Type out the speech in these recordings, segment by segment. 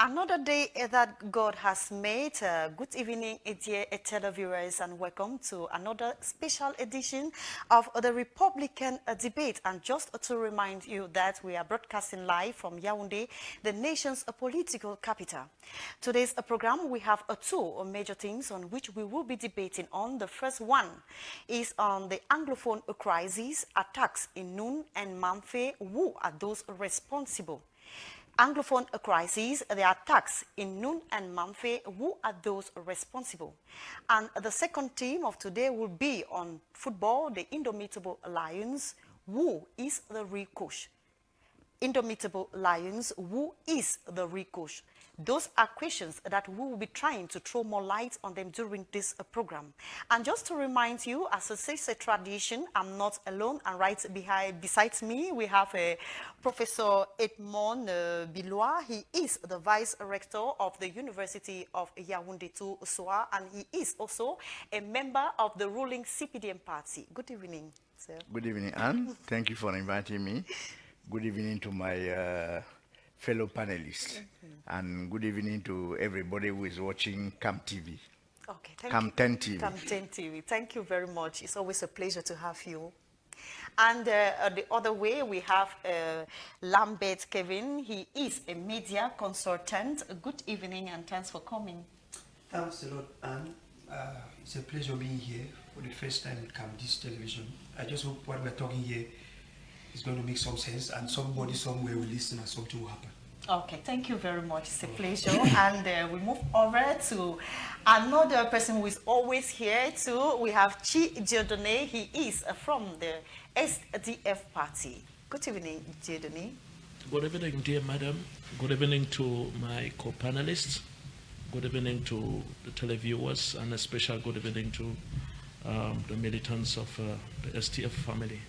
Another day that God has made. Good evening, dear televiewers, and welcome to another special edition of the Republican debate. And just to remind you that we are broadcasting live from Yaoundé, the nation's political capital. Today's program, we have two major themes on which we will be debating on. The first one is on the Anglophone crisis, attacks in Noun and Mamfe. Who are those responsible? Anglophone crisis, the attacks in Noun and Mamfe, who are those responsible? And the second theme of today will be on football, the Indomitable Lions. Who is the real coach? Indomitable Lions, who is the real coach? Those are questions that we will be trying to throw more light on them during this program. And just to remind you, as is a tradition, I'm not alone, and right besides me, we have Professor Edmond Bilois. He is the Vice Rector of the University of Yaoundé to Soa, and he is also a member of the ruling CPDM party. Good evening, sir. Good evening, Anne. Thank you for inviting me. Good evening to my fellow panelists, and good evening to everybody who is watching Cam TV. Okay, thank Cam you. 10 TV. Cam 10 TV. Thank you very much. It's always a pleasure to have you. And the other way, we have Lambert Kevin. He is a media consultant. Good evening, and thanks for coming. Thanks a lot, Anne. It's a pleasure being here for the first time at Cam Television. I just hope what we're talking here is going to make some sense, and somebody somewhere will listen and something will happen. Okay, thank you very much. It's a pleasure. And we move over to another person who is always here too. We have Chi Dieudonné. He is from the SDF party. Good evening, Dieudonné. Good evening, dear madam. Good evening to my co-panelists. Good evening to the televiewers, and a special good evening to the militants of the SDF family.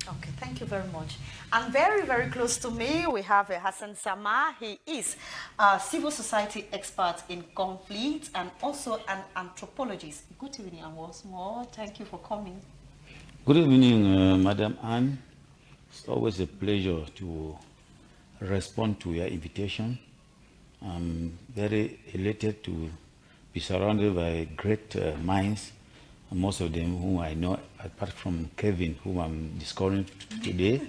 Okay, thank you very much. And very, very close to me, we have Hassan Sama. He is a civil society expert in conflict and also an anthropologist. Good evening, and once more, thank you for coming. Good evening, Madam Anne. It's always a pleasure to respond to your invitation. I'm very elated to be surrounded by great minds. Most of them whom I know, apart from Kevin, whom I'm discovering today.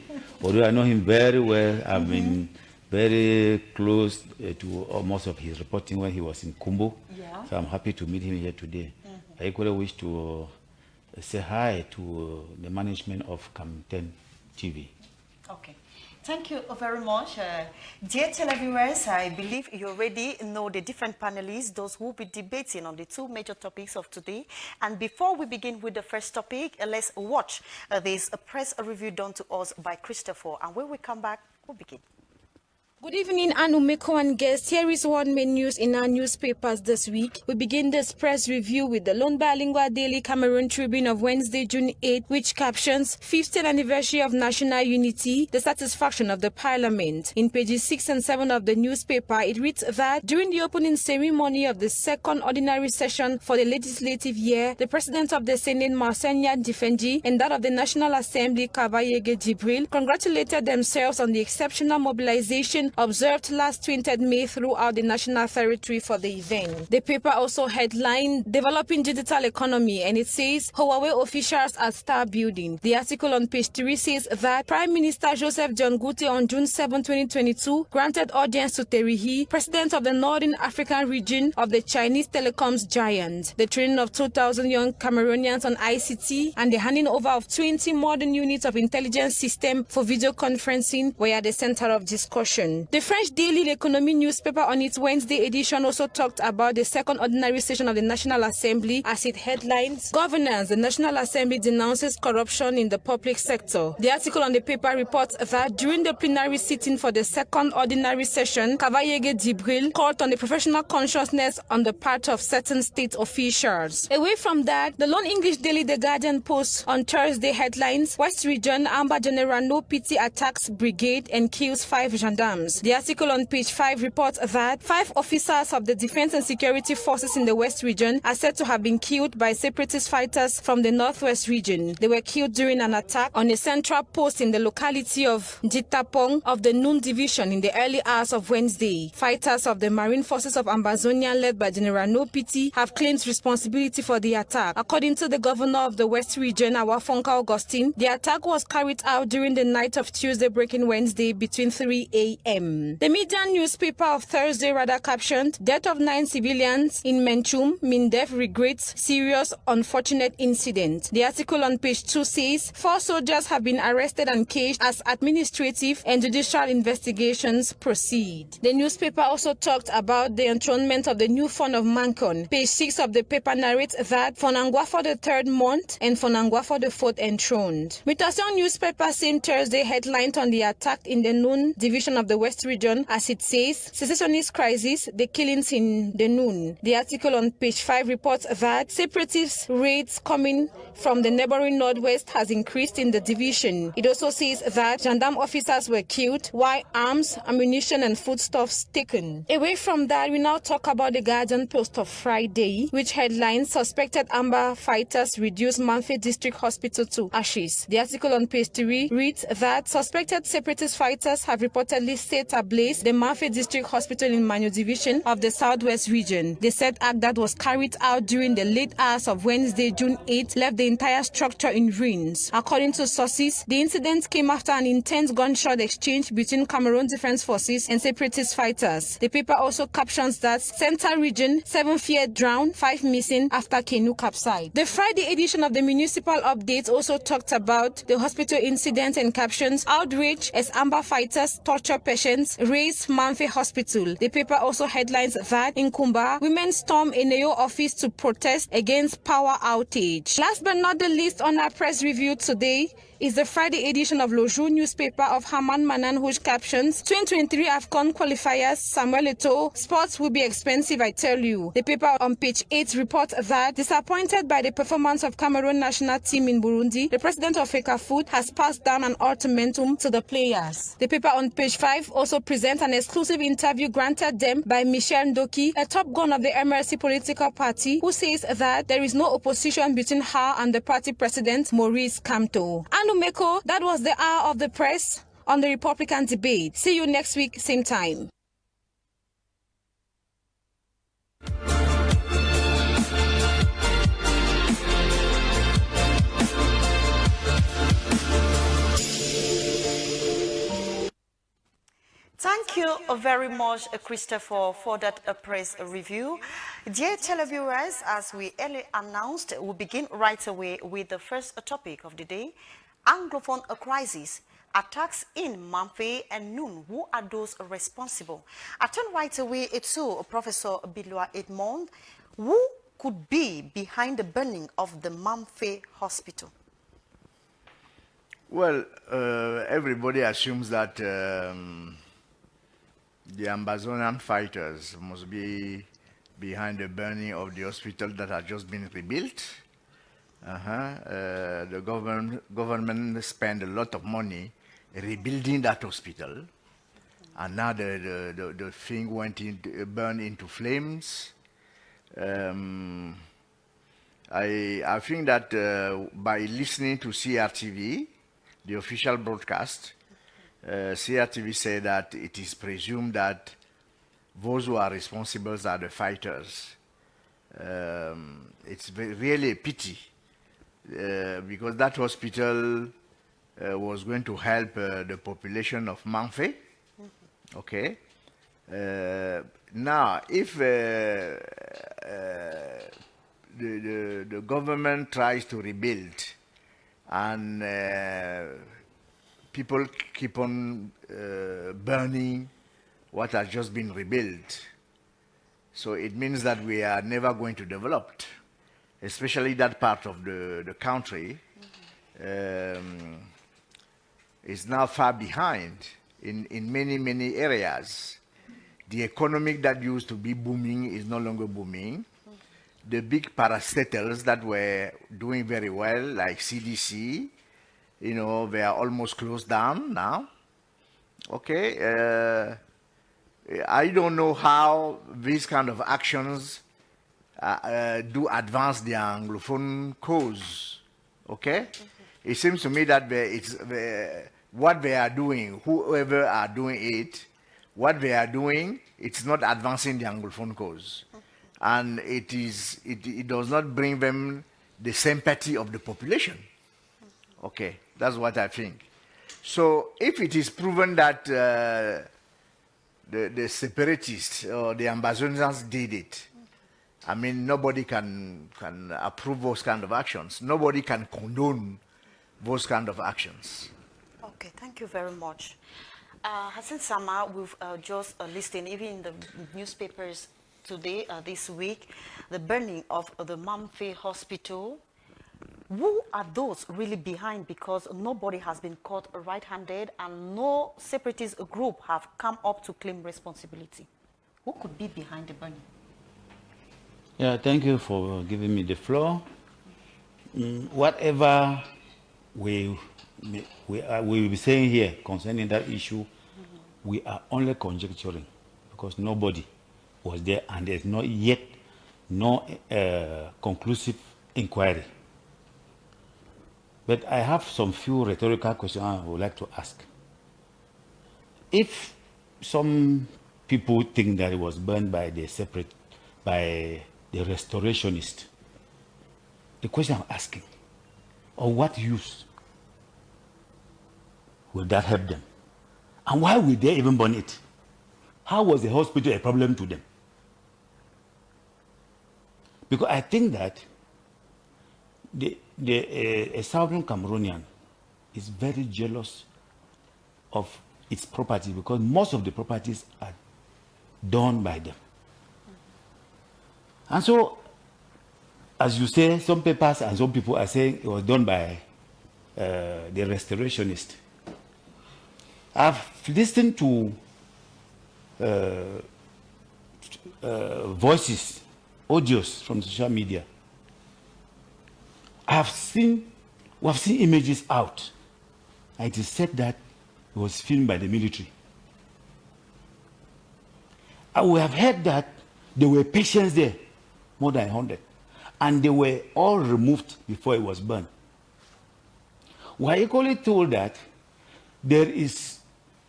Although I know him very well, I've been very close to most of his reporting when he was in Kumbo. Yeah. So I'm happy to meet him here today. I equally wish to say hi to the management of Cam 10 TV. Okay. Thank you very much. Dear televiewers, I believe you already know the different panelists, those who will be debating on the two major topics of today. And before we begin with the first topic, let's watch this press review done to us by Christopher. And when we come back, we'll begin. Good evening, Anumeko and guests. Here is one main news in our newspapers this week. We begin this press review with the lone bilingual daily Cameroon Tribune of Wednesday, June 8, which captions 50th anniversary of national unity, the satisfaction of the parliament. In pages 6 and 7 of the newspaper, it reads that during the opening ceremony of the second ordinary session for the legislative year, the president of the Senate, Marsenia Difenji, and that of the National Assembly, Kabayege congratulated themselves on the exceptional mobilization observed last 20th May throughout the national territory for the event. The paper also headlined Developing Digital Economy, and it says Huawei officials at Star Building. The article on page 3 says that Prime Minister Joseph John Gute on June 7, 2022 granted audience to Terihi, president of the Northern African region of the Chinese telecoms giant. The training of 2,000 young Cameroonians on ICT and the handing over of 20 modern units of intelligence system for video conferencing were at the center of discussion. The French daily L'Economie newspaper on its Wednesday edition also talked about the second ordinary session of the National Assembly as it headlines Governance, the National Assembly denounces corruption in the public sector. The article on the paper reports that during the plenary sitting for the second ordinary session, Kabayege Dibril called on the professional consciousness on the part of certain state officials. Away from that, the lone English daily The Guardian posts on Thursday headlines West Region, Amba General No Pity attacks brigade and kills 5 gendarmes. News. The article on page 5 reports that 5 officers of the Defense and Security Forces in the West region are said to have been killed by separatist fighters from the Northwest region. They were killed during an attack on a central post in the locality of Jitapong of the Noun division in the early hours of Wednesday. Fighters of the Marine Forces of Ambazonia led by General No Pity have claimed responsibility for the attack. According to the governor of the West region, Awafonka Augustine, the attack was carried out during the night of Tuesday breaking Wednesday between 3 a.m. The Median newspaper of Thursday rather captioned, "Death of 9 civilians in Menchum, Mindef regrets serious unfortunate incident." The article on page 2 says 4 soldiers have been arrested and caged as administrative and judicial investigations proceed. The newspaper also talked about the enthronement of the new Fon of Mancon. Page 6 of the paper narrates that Fonangwafo the 3rd month and Fonangwafo the 4th enthroned. Mutation newspaper same Thursday headlined on the attack in the Noun division of the West region as it says, "Secessionist crisis, the killings in the Noun." The article on page 5 reports that separatist raids coming from the neighboring Northwest has increased in the division. It also says that gendarme officers were killed while arms, ammunition and foodstuffs taken. Away from that, we now talk about the Guardian Post of Friday, which headlines, "Suspected Amber fighters reduce Mamfe District Hospital to ashes." The article on page 3 reads that suspected separatist fighters have reportedly set ablaze the Mamfe District Hospital in Manyo Division of the Southwest region. The said act that was carried out during the late hours of Wednesday, June 8, left the entire structure in ruins. According to sources, the incident came after an intense gunshot exchange between Cameroon Defense Forces and separatist fighters. The paper also captions that Central Region, 7 feared drowned, 5 missing after canoe capsized. The Friday edition of the Municipal Update also talked about the hospital incident and captions, "Outrage as Amber fighters torture patients, raise Mamfe Hospital." The paper also headlines that in Kumba, women storm a NAO office to protest against power outage. Last but not the least on our press review today is the Friday edition of Lojou newspaper of Haman Manan, which captions, 2023 AFCON qualifiers, Samuel Eto'o, "Sports will be expensive, I tell you." The paper on page 8 reports that, disappointed by the performance of Cameroon national team in Burundi, the president of Fcfa has passed down an ultimatum to the players. The paper on page 5 also presents an exclusive interview granted them by Michel Ndoki, a top gun of the MRC political party, who says that there is no opposition between her and the party president, Maurice Kamto. Meko, that was the hour of the press on the Republican debate. See you next week, same time. Thank you very much, Christopher, for that press review. Dear televiewers, as we earlier announced, we'll begin right away with the first topic of the day, Anglophone crisis, attacks in Mamfe and Noun. Who are those responsible? I turn right away to Professor Bilwa Edmond. Who could be behind the burning of the Mamfe hospital? Well, everybody assumes that the Amazonian fighters must be behind the burning of the hospital that had just been rebuilt. The government spent a lot of money rebuilding that hospital, and now the thing burned into flames. I think that by listening to CRTV, the official broadcast, CRTV said that it is presumed that those who are responsible are the fighters. It's really a pity because that hospital was going to help the population of Mamfe. Okay. Now, if the government tries to rebuild and people keep on burning what has just been rebuilt, so it means that we are never going to develop, especially that part of the country is now far behind in many areas. The economic that used to be booming is no longer booming. The big parastatals that were doing very well, like CDC, you know, they are almost closed down now. Okay. I don't know how these kind of actions do advance the Anglophone cause. Okay? It seems to me that what they are doing, whoever are doing it, what they are doing, it's not advancing the Anglophone cause. And it does not bring them the sympathy of the population. Okay, that's what I think. So if it is proven that the separatists or the ambassadors did it, I mean, nobody can approve those kind of actions. Nobody can condone those kind of actions. Okay, thank you very much. Hassan Sama, we've just listened, even in the newspapers today, this week, the burning of the Mamfe hospital. Who are those really behind? Because nobody has been caught right-handed and no separatist group have come up to claim responsibility. Who could be behind the burning? Yeah, thank you for giving me the floor. Whatever we will be saying here concerning that issue, we are only conjecturing because nobody was there and there's not yet no conclusive inquiry. But I have some few rhetorical questions I would like to ask. If some people think that it was burned by the restorationist, the question I'm asking, or what use will that help them? And why will they even burn it? How was the hospital a problem to them? Because I think that a southern Cameroonian is very jealous of its property because most of the properties are done by them. And so, as you say, some papers and some people are saying it was done by the restorationist. I've listened to voices, audios from social media. we have seen images out. It is said that it was filmed by the military. And we have heard that there were patients there, more than 100, and they were all removed before it was burned. We are equally told that there is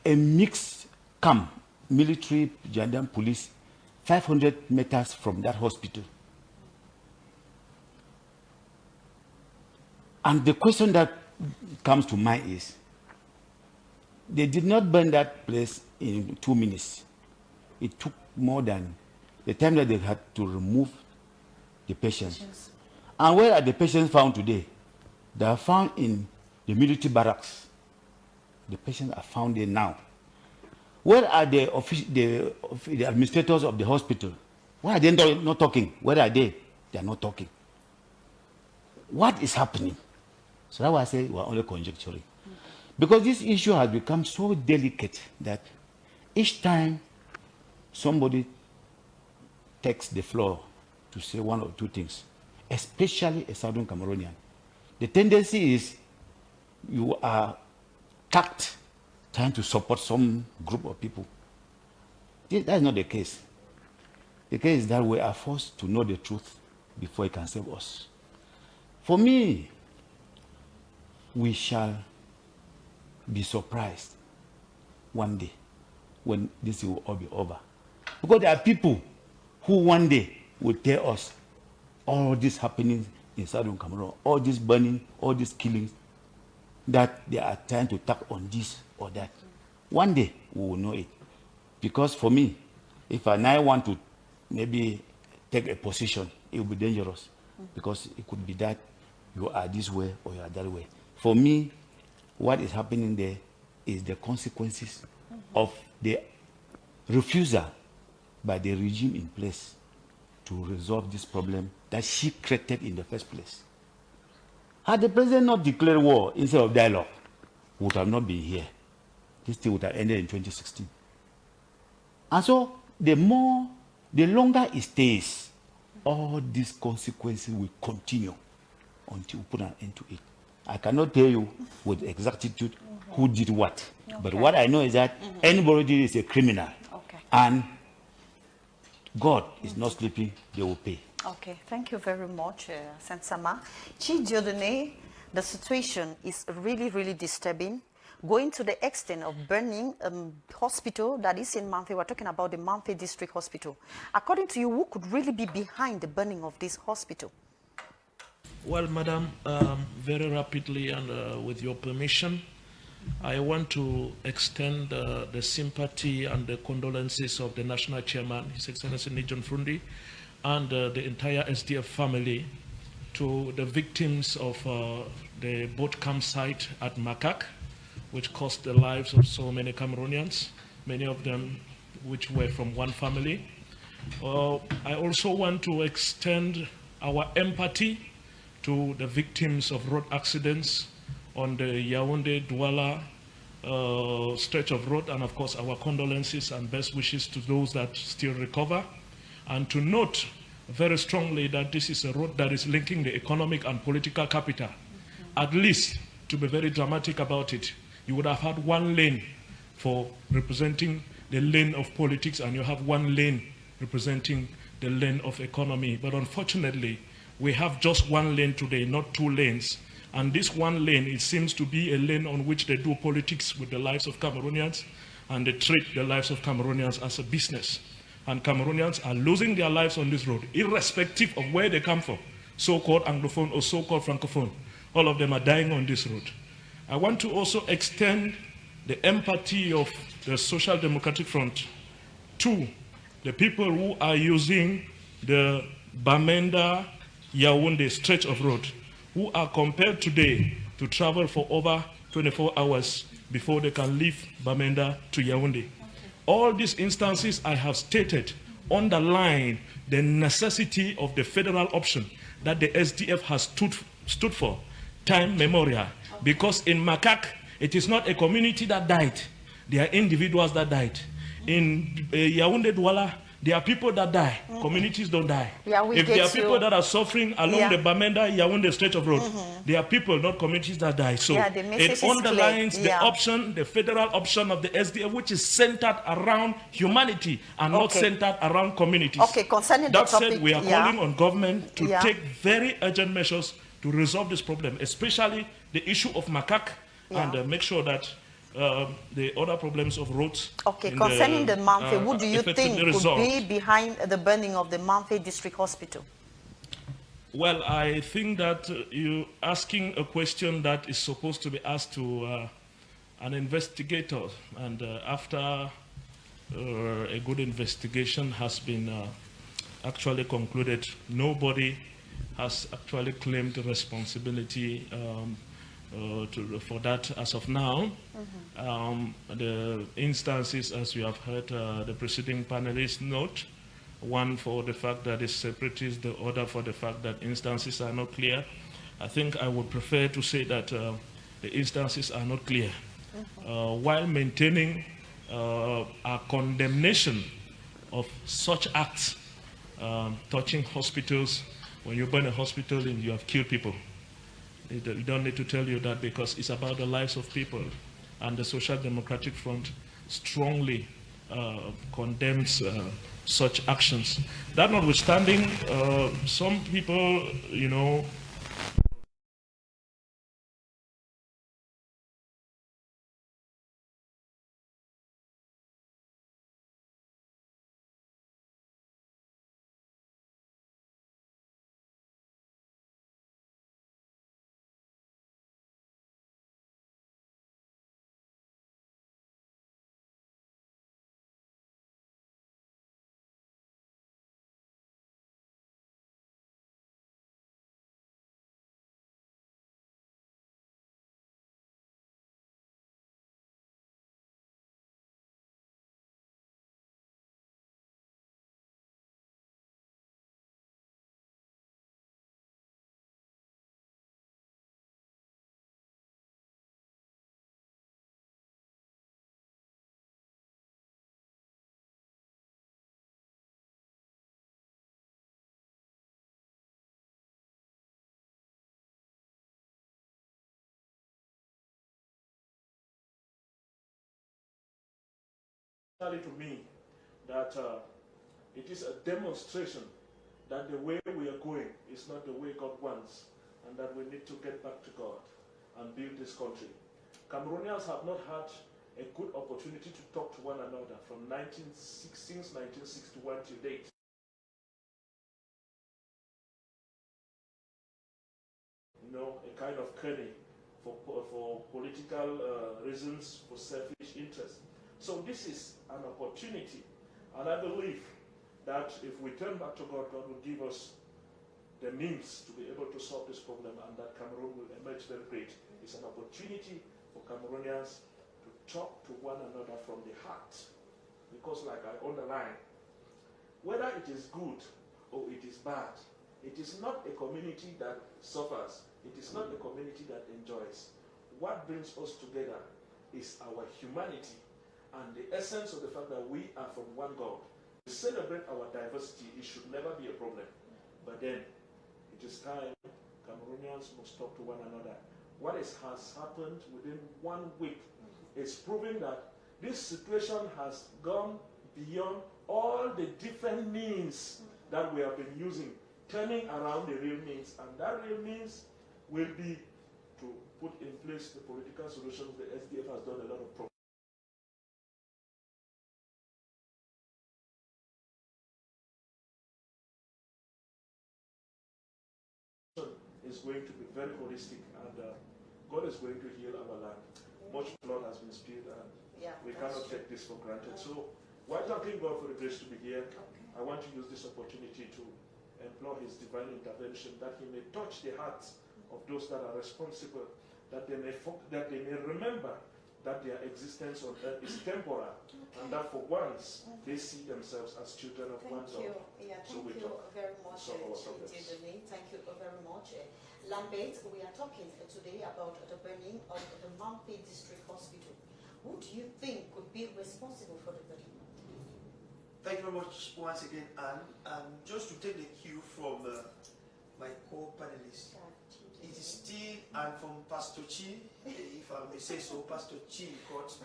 a mixed camp, military, gendarme, police, 500 meters from that hospital. And the question that comes to mind is, they did not burn that place in 2 minutes. It took more than the time that they had to remove the patients. And where are the patients found today? They are found in the military barracks. The patients are found there now. Where are the administrators of the hospital? Why are they not talking? Where are they? They are not talking. What is happening? So that's why I say we are only conjecturing. Because this issue has become so delicate that each time somebody takes the floor to say one or two things, especially a Southern Cameroonian, the tendency is you are tacked trying to support some group of people. That is not the case. The case is that we are forced to know the truth before it can save us. For me, we shall be surprised one day when this will all be over. Because there are people who one day will tell us all this happening in Southern Cameroon, all this burning, all these killings, that they are trying to tap on this or that. One day we will know it. Because for me, if I want to maybe take a position, it will be dangerous. Because it could be that you are this way or you are that way. For me, what is happening there is the consequences of the refusal by the regime in place to resolve this problem that she created in the first place. Had the president not declared war instead of dialogue, we would have not been here. This thing would have ended in 2016. And so, the longer it stays, all these consequences will continue until we put an end to it. I cannot tell you with exactitude who did what. Okay. But what I know is that anybody is a criminal. Okay. And God is not sleeping, they will pay. Okay, thank you very much, Sensama. Chidiodene, the situation is really, really disturbing, going to the extent of burning a hospital that is in Mamfe. We're talking about the Mamfe District Hospital. According to you, who could really be behind the burning of this hospital? Well, Madam, very rapidly and with your permission, I want to extend the sympathy and the condolences of the National Chairman, His Excellency Nijon Frundi, and the entire SDF family to the victims of the boat campsite at Makak, which cost the lives of so many Cameroonians, many of them which were from one family. I also want to extend our empathy to the victims of road accidents on the Yaoundé-Douala stretch of road, and of course our condolences and best wishes to those that still recover. And to note very strongly that this is a road that is linking the economic and political capital. At least, to be very dramatic about it, you would have had one lane for representing the lane of politics, and you have one lane representing the lane of economy. But unfortunately, we have just one lane today, not two lanes. And this one lane, it seems to be a lane on which they do politics with the lives of Cameroonians, and they treat the lives of Cameroonians as a business. And Cameroonians are losing their lives on this road, irrespective of where they come from, so-called Anglophone or so-called Francophone. All of them are dying on this road. I want to also extend the empathy of the Social Democratic Front to the people who are using the Bamenda-Yaoundé stretch of road, who are compelled today to travel for over 24 hours before they can leave Bamenda to Yaoundé. All these instances I have stated underline the necessity of the federal option that the SDF has stood for, time memorial. Because in Makak, it is not a community that died, they are individuals that died. In Yaoundé-Douala, there are people that die, communities don't die. Yeah, if there are people that are suffering along the Bamenda-Yaoundé stretch of road, there are people, not communities that die. So it underlines the option, the federal option of the SDF, which is centered around humanity and not centered around communities. Okay, concerning that the topic, said, we are calling on government to take very urgent measures to resolve this problem, especially the issue of Makak, and make sure that the other problems of roads. Okay, concerning the Mamfe, who do you think could be behind the burning of the Mamfe District Hospital? Well, I think that you're asking a question that is supposed to be asked to an investigator, and after a good investigation has been actually concluded, nobody has actually claimed responsibility for that as of now. The instances, as we have heard the preceding panelists note, one for the fact that it's separatist, the other for the fact that instances are not clear. I think I would prefer to say that the instances are not clear, while maintaining our condemnation of such acts touching hospitals. When you burn a hospital, you have killed people. You don't need to tell you that, because it's about the lives of people. And the Social Democratic Front strongly condemns such actions. That notwithstanding, some people, you know, to me, that it is a demonstration that the way we are going is not the way God wants, and that we need to get back to God and build this country. Cameroonians have not had a good opportunity to talk to one another since 1961 to date. You know, a kind of cunning for political reasons, for selfish interests. So this is an opportunity, and I believe that if we turn back to God, God will give us the means to be able to solve this problem, and that Cameroon will emerge very great. It's an opportunity for Cameroonians to talk to one another from the heart. Because like I underline, whether it is good or it is bad, it is not a community that suffers. It is not a community that enjoys. What brings us together is our humanity and the essence of the fact that we are from one God. To celebrate our diversity, it should never be a problem. But then, it is time Cameroonians must talk to one another. What has happened within 1 week is proving that this situation has gone beyond all the different means that we have been using, turning around the real means. And that real means will be to put in place the political solutions. The SDF has done a lot of progress. Is going to be very holistic, and God is going to heal our land. Much blood has been spilled, and we cannot take this for granted. So, while thanking God for the grace to be here, I want to use this opportunity to implore His divine intervention, that He may touch the hearts of those that are responsible, that they may remember that their existence on earth is temporal, and that for once they see themselves as children of one God. Thank you very much, Chidini. Thank you very much. Lambert, we are talking today about the burning of the Mamfe District Hospital. Who do you think could be responsible for the burning? Thank you very much once again, Anne. And just to take the cue from my co-panelist, it is still, and from Pastor Chi, if I may say so, Pastor Chi because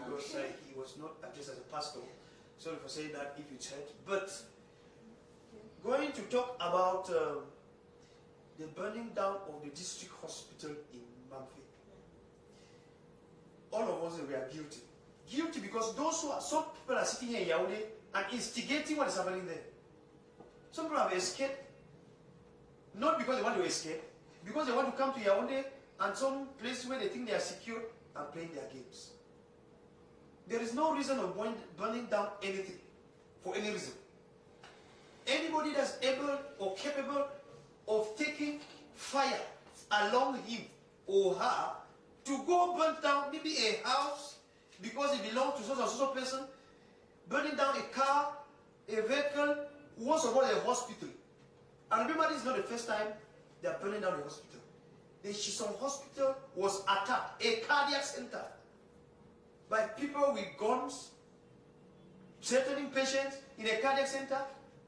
he was not addressed as a pastor. Sorry for saying that if it's heard. But going to talk about the burning down of the district hospital in Mamfe. All of us, we are guilty. Guilty because some people are sitting here in Yaoundé and instigating what is happening there. Some people have escaped, not because they want to escape, because they want to come to Yaoundé and some place where they think they are secure and playing their games. There is no reason of burning down anything for any reason. Anybody that's able or capable of taking fire along him or her to go burn down maybe a house because it belongs to such and such a person, burning down a car, a vehicle, once of all a hospital. And remember, this is not the first time they are burning down a hospital. The Shison hospital was attacked, a cardiac center, by people with guns, threatening patients in a cardiac center.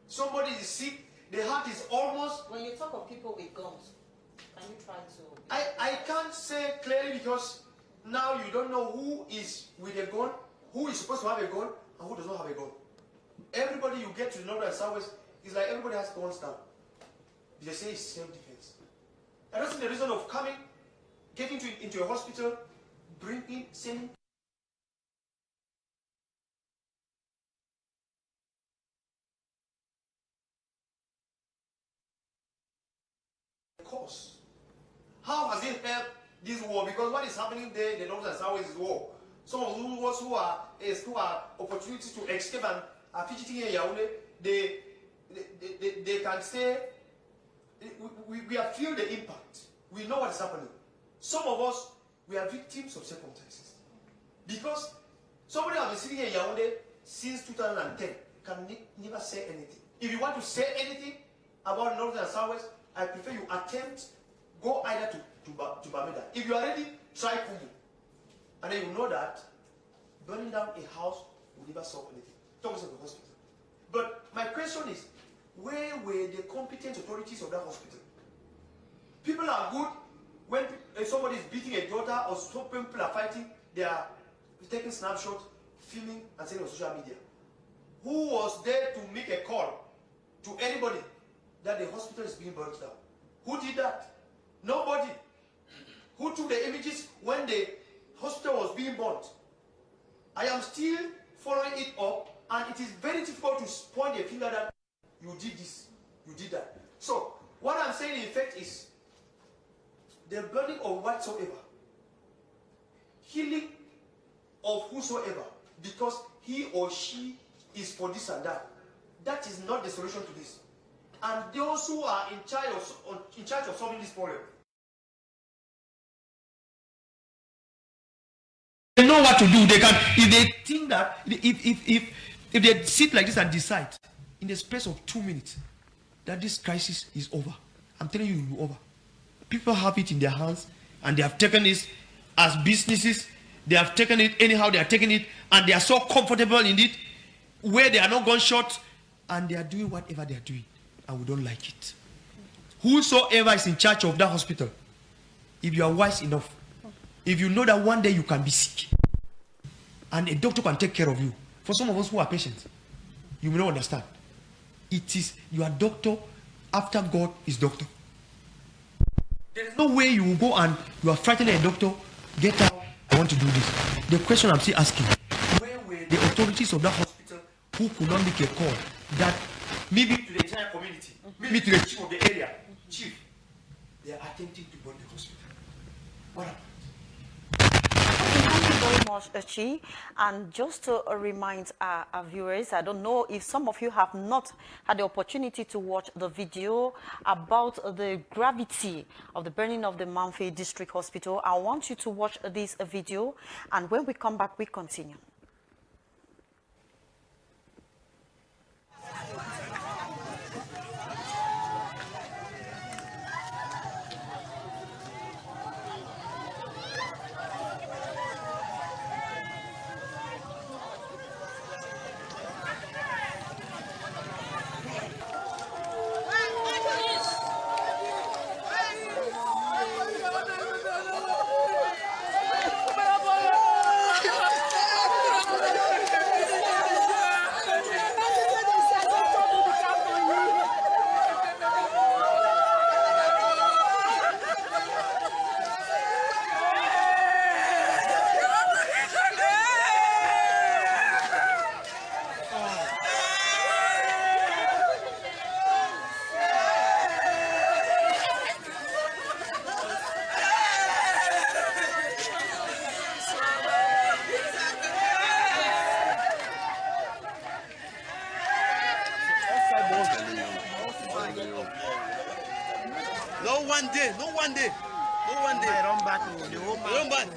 Somebody is sick, the heart is almost... When you talk of people with guns, can you try to... I can't say clearly because now you don't know who is with a gun, who is supposed to have a gun, and who does not have a gun. Everybody you get to the north and southwest is like everybody has guns down. They say it's self-defense. I don't see the reason of getting into a hospital, sending cause. How has it helped this war? Because what is happening there in the north and south is war. Some of those who are opportunities to escape and are fidgeting in Yaoundé, they can say, we have feel the impact. We know what is happening. Some of us, we are victims of circumstances. Because somebody has been sitting here in Yaoundé since 2010 can never say anything. If you want to say anything about North and Southwest, I prefer you attempt, go either to Bamenda. If you are ready, try Kumu. And then you know that burning down a house will never solve anything. Talk about the hospital. But my question is, where were the competent authorities of that hospital? People are good when somebody is beating a daughter or some people are fighting, they are taking snapshots, filming and sending on social media. who was there to make a call to anybody that the hospital is being burnt down? Who did that? Nobody. Who took the images when the hospital was being burnt? I am still following it up, and it is very difficult to point a finger that you did this, you did that. So, what I'm saying in effect is the burning of whatsoever, healing of whosoever, because he or she is for this and that. That is not the solution to this. And those who are in charge of solving this problem, they know what to do. They can, if they think that, if they sit like this and decide in the space of 2 minutes that this crisis is over, I'm telling you, it will be over. People have it in their hands, and they have taken it as businesses. They have taken it anyhow. They are taking it, and they are so comfortable in it, where they are not gone short, and they are doing whatever they are doing, and we don't like it. Whosoever is in charge of that hospital, if you are wise enough, if you know that one day you can be sick, and a doctor can take care of you. For some of us who are patients, you may not understand. It is your doctor after God is doctor. There is no way you will go and you are frightening a doctor, get out, I want to do this. The question I'm still asking, where were the authorities of that hospital who could not make a call that maybe to the entire community, maybe to the chief of the area, chief, they are attempting to burn the hospital? What happened? Thank you very much, Chi. And just to remind our viewers, I don't know if some of you have not had the opportunity to watch the video about the gravity of the burning of the Mamfe District Hospital. I want you to watch this video, and when we come back, we continue.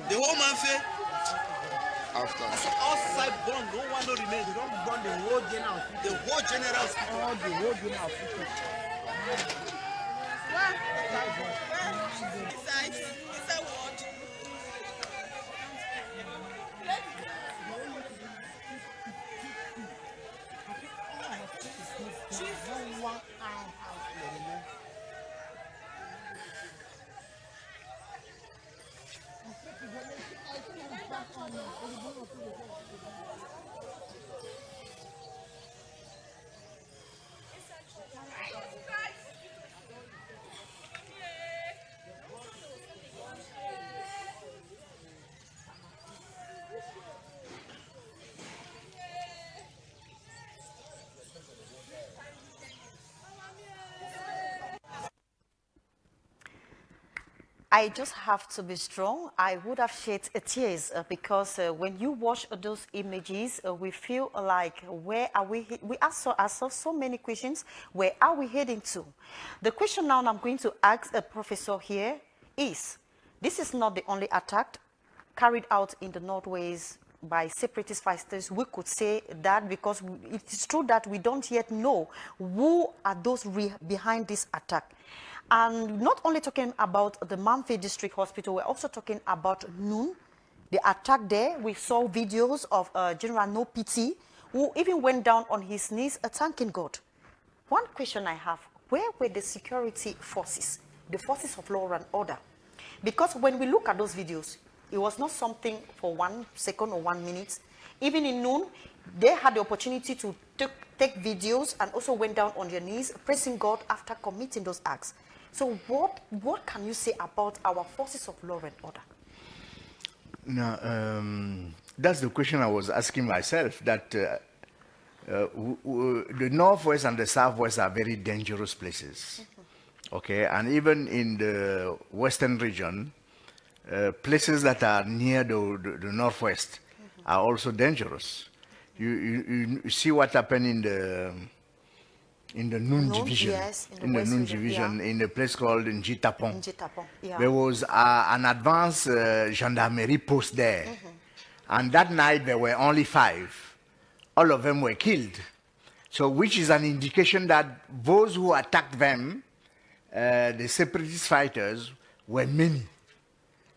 The whole Mamfe. After. Outside born, no one no remain. They don't burn the whole general hospital. The whole general hospital. All the whole general hospital. Inside what? I just have to be strong. I would have shed tears because when you watch those images, we feel like, where are we? We ask ourselves so many questions. Where are we heading to? The question now I'm going to ask a professor here is, this is not the only attack carried out in the Northwest by separatist fighters. We could say that because it is true that we don't yet know who are those behind this attack. And not only talking about the Mamfe District Hospital, we're also talking about Noun, the attack there. We saw videos of General No Pity, who even went down on his knees thanking God. One question I have, where were the security forces, the forces of law and order? Because when we look at those videos, it was not something for 1 second or 1 minute. Even in Noun, they had the opportunity to take videos and also went down on their knees praising God after committing those acts. So what can you say about our forces of law and order? Now, that's the question I was asking myself, that the Northwest and the Southwest are very dangerous places. Okay, and even in the Western region, places that are near the Northwest are also dangerous. You see what happened in the Noun division, yes, in the West Noun region, division, yeah. in a place called Njitapon. Njitapon, yeah. There was an advanced gendarmerie post there, and that night there were only 5. All of them were killed. So, which is an indication that those who attacked them, the separatist fighters, were many.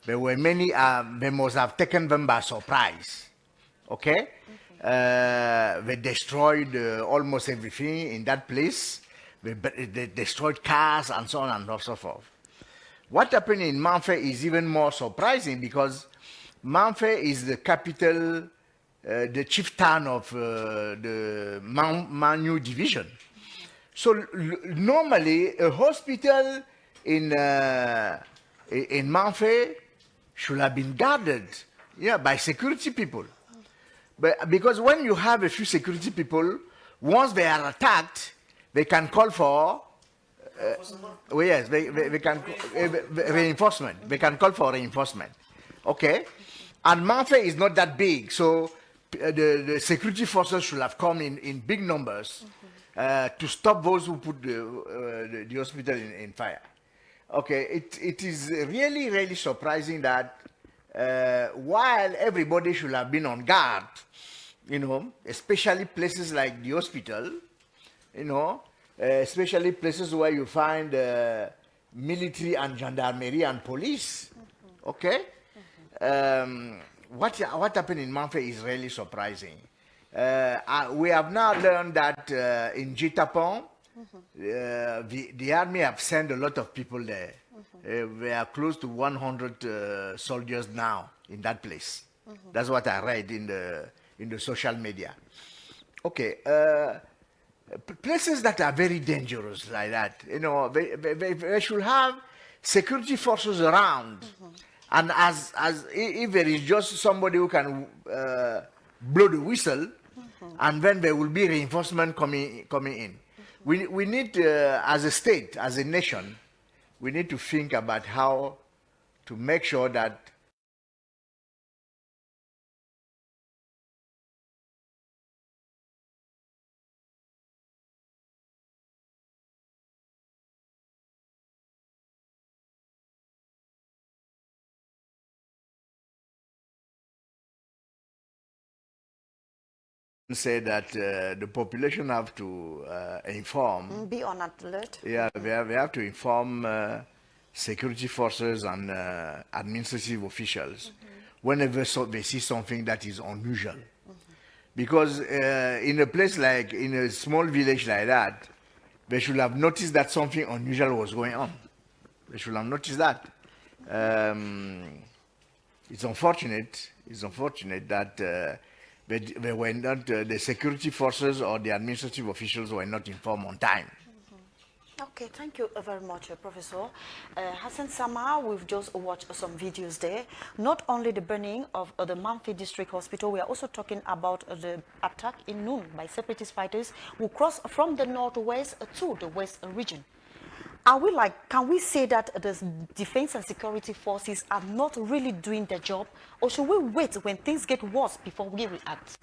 There were many. They must have taken them by surprise. Okay. They destroyed almost everything in that place. They destroyed cars and so on and so forth. What happened in Mamfe is even more surprising, because Mamfe is the capital, the chief town of the Manu division. So normally a hospital in Mamfe should have been guarded, by security people. But because when you have a few security people, once they are attacked, they can call for yes, they can reinforcement. They can call for reinforcement. Okay, and Mamfe is not that big, so the security forces should have come in big numbers to stop those who put the hospital in fire. Okay, it is really, really surprising that while everybody should have been on guard, especially places like the hospital, especially places where you find military and gendarmerie and police. Okay, what happened in Mamfe is really surprising. We have now learned that in Jitapon, the army have sent a lot of people there. We are close to 100 soldiers now in that place. That's what I read in the social media. Okay, places that are very dangerous like that, they should have security forces around, and as if there is just somebody who can blow the whistle, and then there will be reinforcement coming in. We need, as a state, as a nation, we need to think about how to make sure that say that the population have to inform. Be on alert. Yeah, we have to inform security forces and administrative officials whenever they see something that is unusual. Because in a place like, in a small village like that, they should have noticed that something unusual was going on. They should have noticed that. It's unfortunate that they were not, the security forces or the administrative officials were not informed on time. Okay, thank you very much, Professor. Hassan Sama, we've just watched some videos there. Not only the burning of the Mamfe District Hospital, we are also talking about the attack in Noun by separatist fighters who crossed from the northwest to the west region. Can we say that the defense and security forces are not really doing their job, or should we wait when things get worse before we react?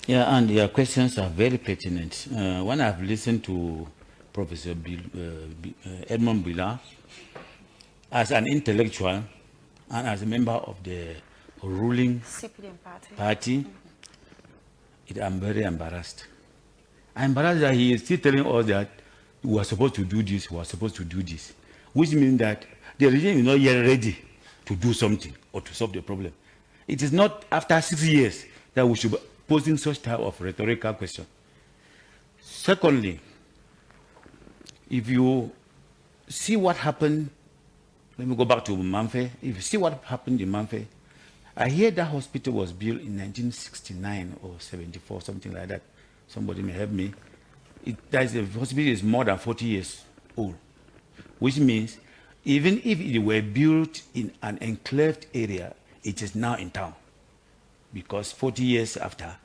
Yeah, and your questions are very pertinent. When I've listened to Professor Edmond Bila, as an intellectual and as a member of the ruling party, I'm very embarrassed. I'm embarrassed that he is still telling us that we are supposed to do this, which means that the regime is not yet ready to do something or to solve the problem. It is not after 6 years that we should be posing such type of rhetorical question. Secondly, if you see what happened, let me go back to Mamfe. If you see what happened in Mamfe, I hear that hospital was built in 1969 or 74, something like that. Somebody may help me. The hospital is more than 40 years old, which means even if it were built in an enclaved area, it is now in town. Because 40 years after,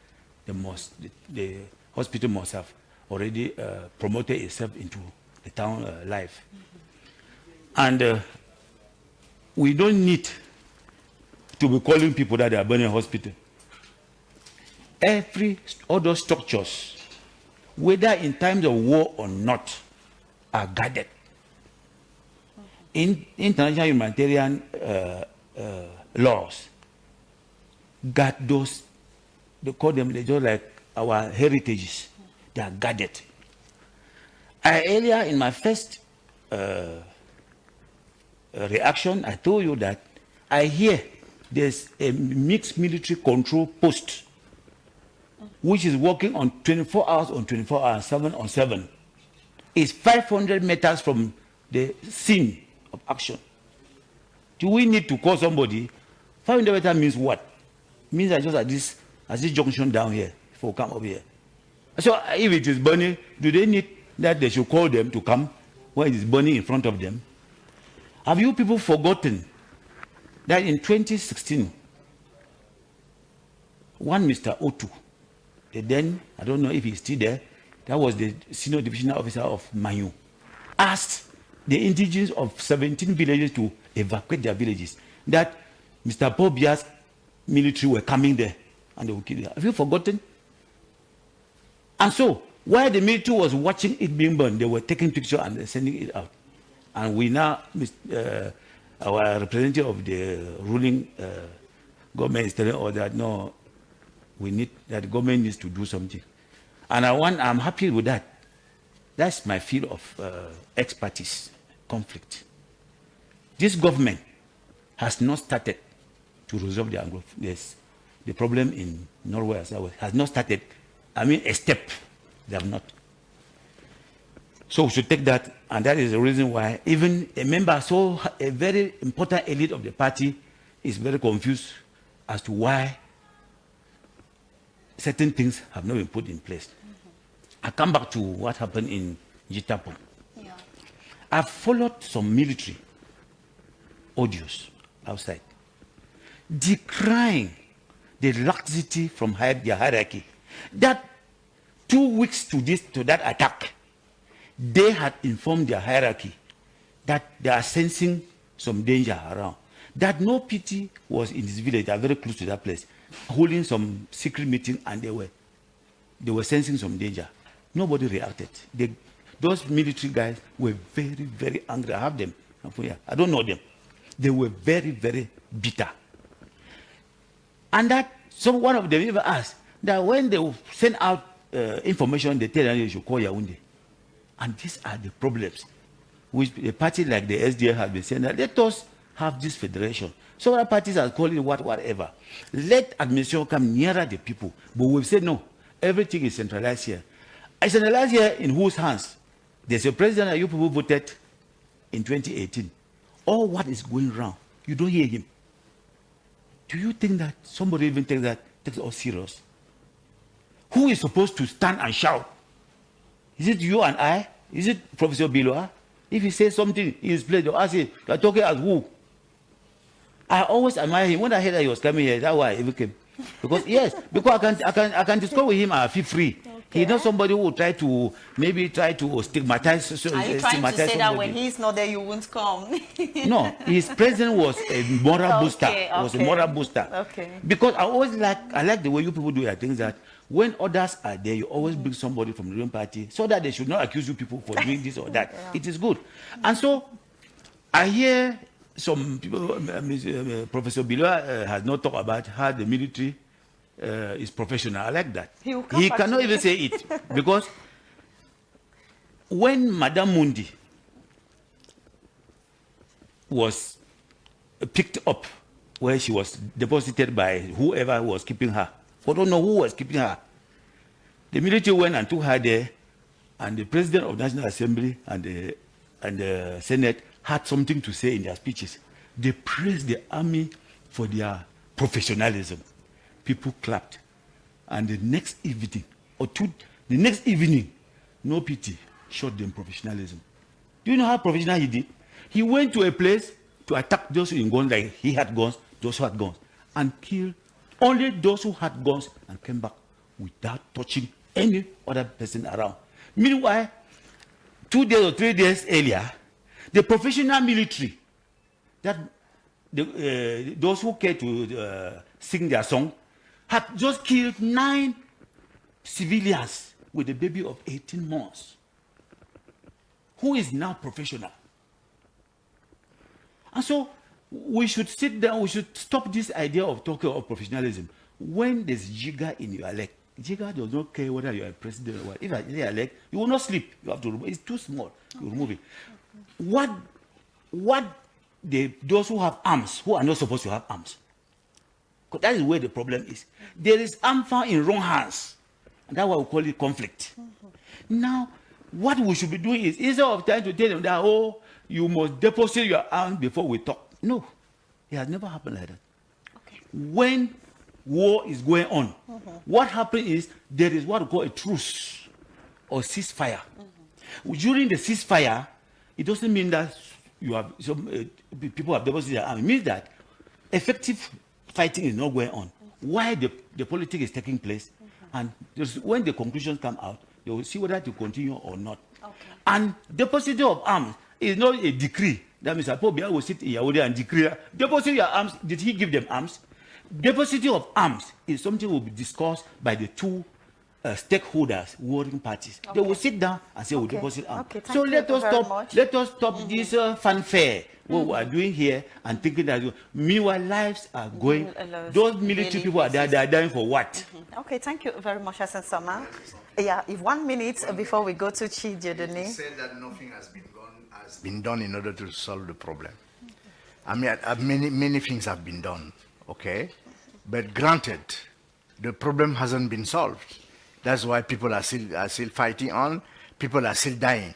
the hospital must have already promoted itself into the town life. And we don't need to be calling people that they are burning hospital. Every other structures, whether in times of war or not, are guarded. In international humanitarian laws, guard those, they call them, they just like our heritages, they are guarded. Earlier in my first reaction, I told you that I hear there's a mixed military control post which is working on 24 hours on 24 hours, 7 on 7. It's 500 meters from the scene of action. Do we need to call somebody? 500 meters means what? Means that just at this junction down here, before come up here. So if it is burning, do they need that they should call them to come when it is burning in front of them? Have you people forgotten that in 2016, one Mr. Otu, then, I don't know if he's still there, that was the senior divisional officer of Manu, asked the indigenous of 17 villages to evacuate their villages, that Mr. Paul Biya's military were coming there and they would kill them. Have you forgotten? And so, while the military was watching it being burned, they were taking pictures and sending it out. And we now, our representative of the ruling government is telling us that no, we need, that the government needs to do something. And I'm happy with that. That's my field of expertise, conflict. This government has not started to resolve the problem in Norway, has not started, a step. They have not. So we should take that, and that is the reason why even a member, so a very important elite of the party, is very confused as to why certain things have not been put in place. I come back to what happened in Jitapo. Yeah. I've followed some military audios outside, decrying the laxity from their hierarchy. That 2 weeks to that attack, they had informed their hierarchy that they are sensing some danger around. That no PT was in this village, they are very close to that place, holding some secret meeting, and they were sensing some danger. Nobody reacted. Those military guys were very, very angry. I have them. I don't know them. They were very, very bitter. And that, one of them even asked that when they send out information, they tell them you should call Yaoundé. And these are the problems which a party like the SDF has been saying that let us have this federation. So other parties are calling it whatever. Let administration come nearer the people. But we've said no, everything is centralized here. It's centralized here in whose hands? There's a president that you people voted in 2018. All what is going wrong, you don't hear him. Do you think that somebody even takes us serious? Who is supposed to stand and shout? Is it you and I? Is it Professor Biloa? If he says something in his place, they'll ask him, you're talking as who? I always admire him. When I heard that he was coming here, that's why I even came. Because yes, because I can discuss with him, I feel free. Okay. He's not somebody who will try to stigmatize. Are you trying to say that when he's not there, you won't come? No, his presence was a moral booster. Was a moral booster. Okay. Because I like the way you people do your things, that when others are there, you always bring somebody from the own party so that they should not accuse you people for doing this or that. Yeah. It is good. And so I hear some people, Professor Biloa has not talked about how the military is professional. I like that. He cannot even say it because when Madame Mundi was picked up where she was deposited by whoever was keeping her, I don't know who was keeping her. The military went and took her there, and the President of the National Assembly and the Senate had something to say in their speeches. They praised the army for their professionalism. People clapped. And the next evening, the next evening, no pity, showed them professionalism. Do you know how professional he did? He went to a place to attack those in guns, like he had guns, those who had guns, and killed only those who had guns and came back without touching any other person around. Meanwhile, 2 days or 3 days earlier, the professional military, that those who care to sing their song, had just killed 9 civilians with a baby of 18 months. Who is now professional? And so we should sit down, we should stop this idea of talking of professionalism. When there's jigger in your leg, jigger does not care whether you are a president or what. If it's in your leg, you will not sleep. You have to remove it. It's too small. You remove it. Those who have arms, who are not supposed to have arms. Because that is where the problem is. There is arm found in wrong hands. And that's why we call it conflict. Now, what we should be doing is, instead of trying to tell them that, oh, you must deposit your arms before we talk. No, it has never happened like that. Okay. When war is going on, what happens is there is what we call a truce or ceasefire. During the ceasefire, it doesn't mean that you have people have deposited their arms. It means that effective fighting is not going on. Why the politics is taking place, and when the conclusions come out, they will see whether to continue or not. Okay. And depositing of arms is not a decree. That means Apobia will sit in Yahweh and decree, deposit your arms. Did he give them arms? Depositing of arms is something will be discussed by the two stakeholders, warring parties. Okay. They will sit down and say, we'll deposit arms. Okay, so let us stop this fanfare, what we are doing here, and thinking that, meanwhile, lives are going, those military people are there, they are dying for what? Okay, thank you very much, Hassan Sama. Yeah, if 1 minute before we go to Chidiodone. He said that nothing has been done in order to solve the problem. I mean, many things have been done, okay? But granted, the problem hasn't been solved. That's why people are still fighting on, people are still dying.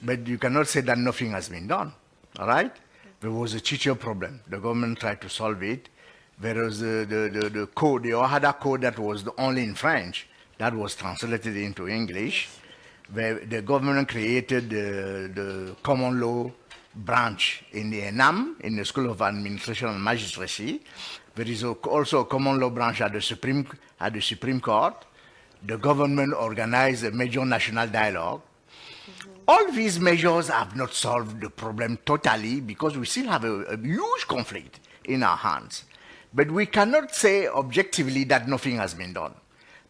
But you cannot say that nothing has been done, all right? There was a teacher problem. The government tried to solve it. There was the code, the Ohada code that was only in French, that was translated into English. Where the government created the common law branch in the NAM, in the School of Administration and Magistracy. There is also a common law branch at the Supreme Court. The government organized a major national dialogue. All these measures have not solved the problem totally because we still have a huge conflict in our hands. But we cannot say objectively that nothing has been done.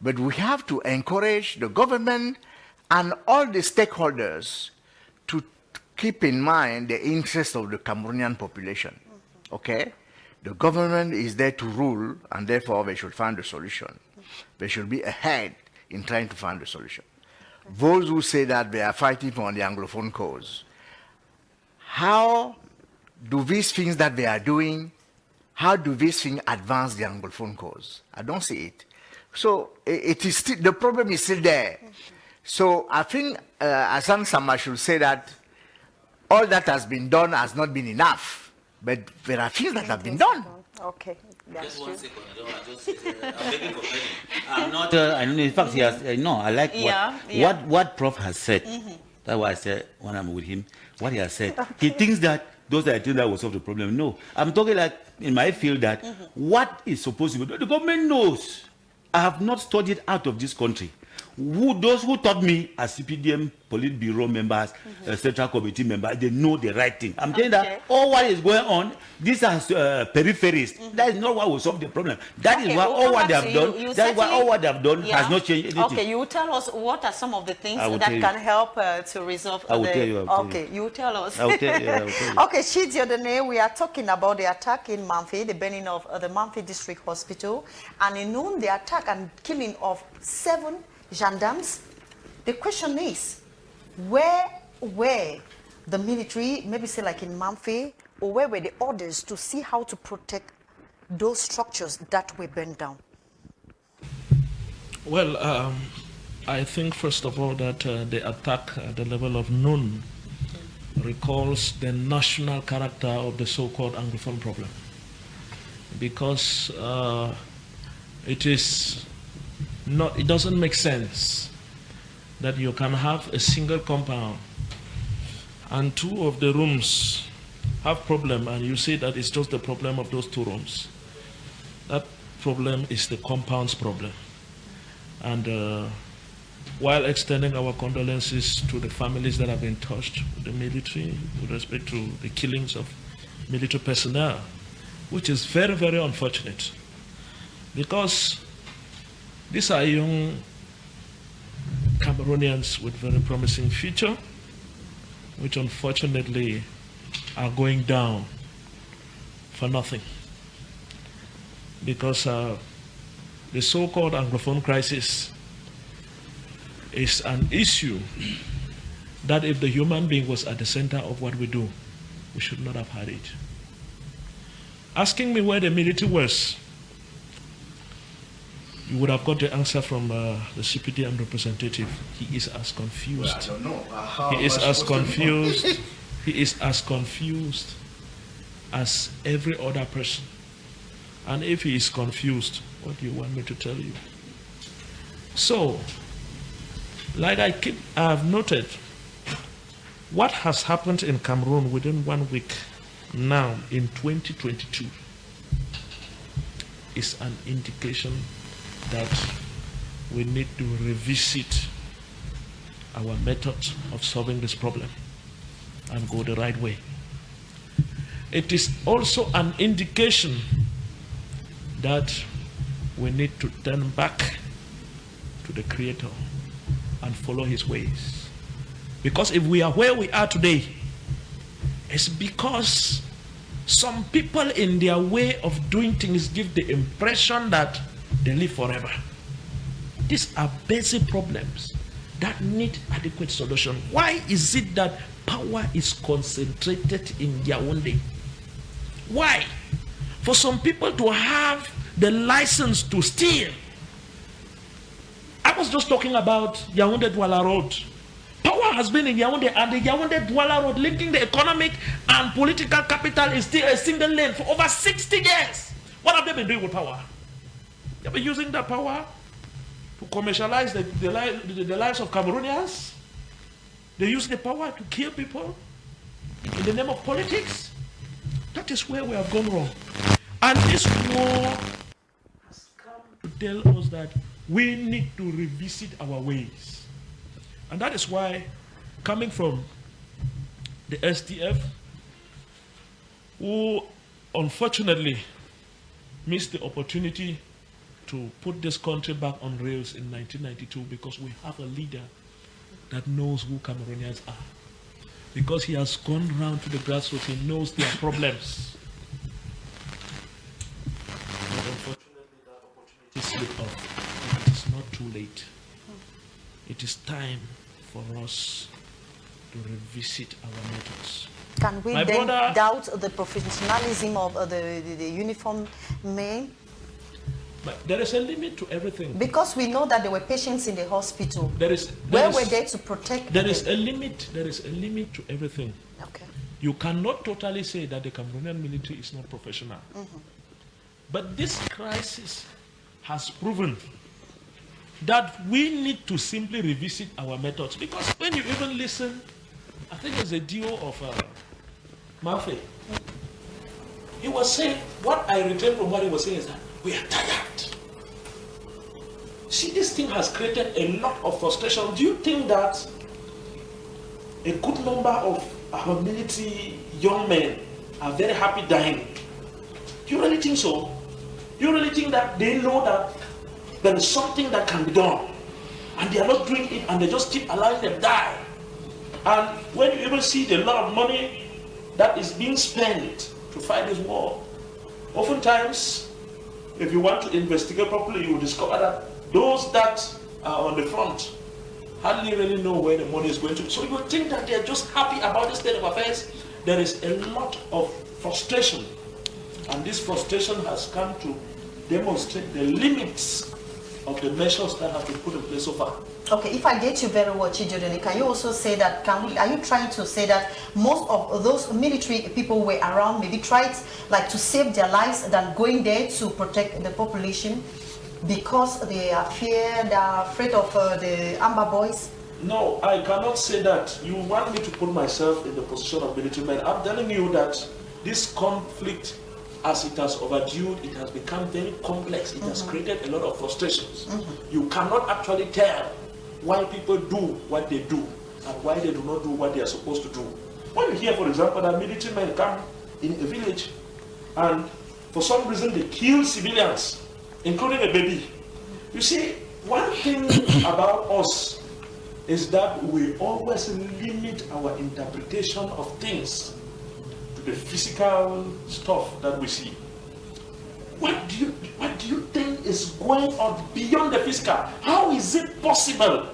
But we have to encourage the government and all the stakeholders to keep in mind the interest of the Cameroonian population, okay? The government is there to rule, and therefore they should find a solution. They should be ahead in trying to find a solution. Those who say that they are fighting for the Anglophone cause, how do these things that they are doing, how do these things advance the Anglophone cause? I don't see it. So it is still, the problem is still there. So I think Hassan Sama should say that all that has been done has not been enough, but there are things that have been done. Okay. Just 1 second. I'm begging for credit. I'm not. I know. In fact, he has. No, I like what Prof has said. That's why I said when I'm with him, what he has said. Okay. He thinks that those are the things that will solve the problem. No, I'm talking like in my field that what is supposed to be done. The government knows. I have not studied out of this country. Those who taught me as CPDM Politburo members, Central Committee members, they know the right thing. I'm telling that all what is going on, these are peripheries. That is not what will solve the problem. That is why all what they have done. That's why all what they have done has not changed anything. Okay, you will tell us what are some of the things that can help to resolve. I will tell you. Okay, you will tell us. I will tell you. Okay, Chidiodone, we are talking about the attack in Mamfe, the burning of the Mamfe District Hospital, and in Noun, the attack and killing of 7 gendarmes. The question is, where were the military, maybe say like in Mamfe, or where were the orders to see how to protect those structures that were burned down? Well, I think first of all that the attack at the level of Noun recalls the national character of the so-called Anglophone problem. because it doesn't make sense that you can have a single compound and 2 of the rooms have problem, and you say that it's just the problem of those 2 rooms. That problem is the compound's problem. And while extending our condolences to the families that have been touched with the military with respect to the killings of military personnel, which is very, very unfortunate, because these are young Cameroonians with very promising future, which unfortunately are going down for nothing, because the so-called Anglophone crisis is an issue that if the human being was at the center of what we do, we should not have had it. Asking me where the military was, you would have got the answer from the CPDM representative. He is as confused. Well, I don't know. He is as confused. He is as confused as every other person. And if he is confused, what do you want me to tell you? So, like I have noted, what has happened in Cameroon within 1 week now in 2022 is an indication that we need to revisit our method of solving this problem and go the right way. It is also an indication that we need to turn back to the Creator and follow His ways. Because if we are where we are today, it's because some people in their way of doing things give the impression that they live forever. These are basic problems that need adequate solution. Why is it that power is concentrated in Yaoundé? Why? For some people to have the license to steal. I was just talking about Yaoundé-Douala Road. Power has been in Yaoundé, and the Yaoundé-Douala Road linking the economic and political capital is still a single lane for over 60 years. What have they been doing with power? They've been using that power to commercialize the lives of Cameroonians. They use the power to kill people in the name of politics. That is where we have gone wrong. And this war has come to tell us that we need to revisit our ways. And that is why, coming from the STF, who unfortunately missed the opportunity to put this country back on rails in 1992, because we have a leader that knows who Cameroonians are. Because he has gone round to the grassroots, he knows their problems. But unfortunately, that opportunity slipped off. It is not too late. It is time for us to revisit our methods. Can we doubt the professionalism of the uniform men? But there is a limit to everything. Because we know that there were patients in the hospital. Where were they to protect them? There is a limit to everything. Okay. You cannot totally say that the Cameroonian military is not professional. But this crisis has proven that we need to simply revisit our methods. Because when you even listen, I think there's a duo of Mamfe. He was saying, what I retain from what he was saying is that we are tired. See, this thing has created a lot of frustration. Do you think that a good number of our military young men are very happy dying? Do you really think so? Do you really think that they know that there is something that can be done, and they are not doing it, and they just keep allowing them die? And when you even see the lot of money that is being spent to fight this war, oftentimes, if you want to investigate properly, you will discover that those that are on the front hardly really know where the money is going to. So you would think that they are just happy about the state of affairs. There is a lot of frustration, and this frustration has come to demonstrate the limits of the measures that have been put in place so far. Okay, if I get you very well, Chidodoni, can you also say that, are you trying to say that most of those military people were around, maybe tried like to save their lives than going there to protect the population because they are afraid of the Amber Boys? No, I cannot say that. You want me to put myself in the position of military men. I'm telling you that this conflict, as it has overdue, it has become very complex. It has created a lot of frustrations. You cannot actually tell why people do what they do and why they do not do what they are supposed to do. When you hear, for example, that military men come in a village and for some reason they kill civilians, including a baby. You see, one thing about us is that we always limit our interpretation of things to the physical stuff that we see. What do you think is going on beyond the physical? How is it possible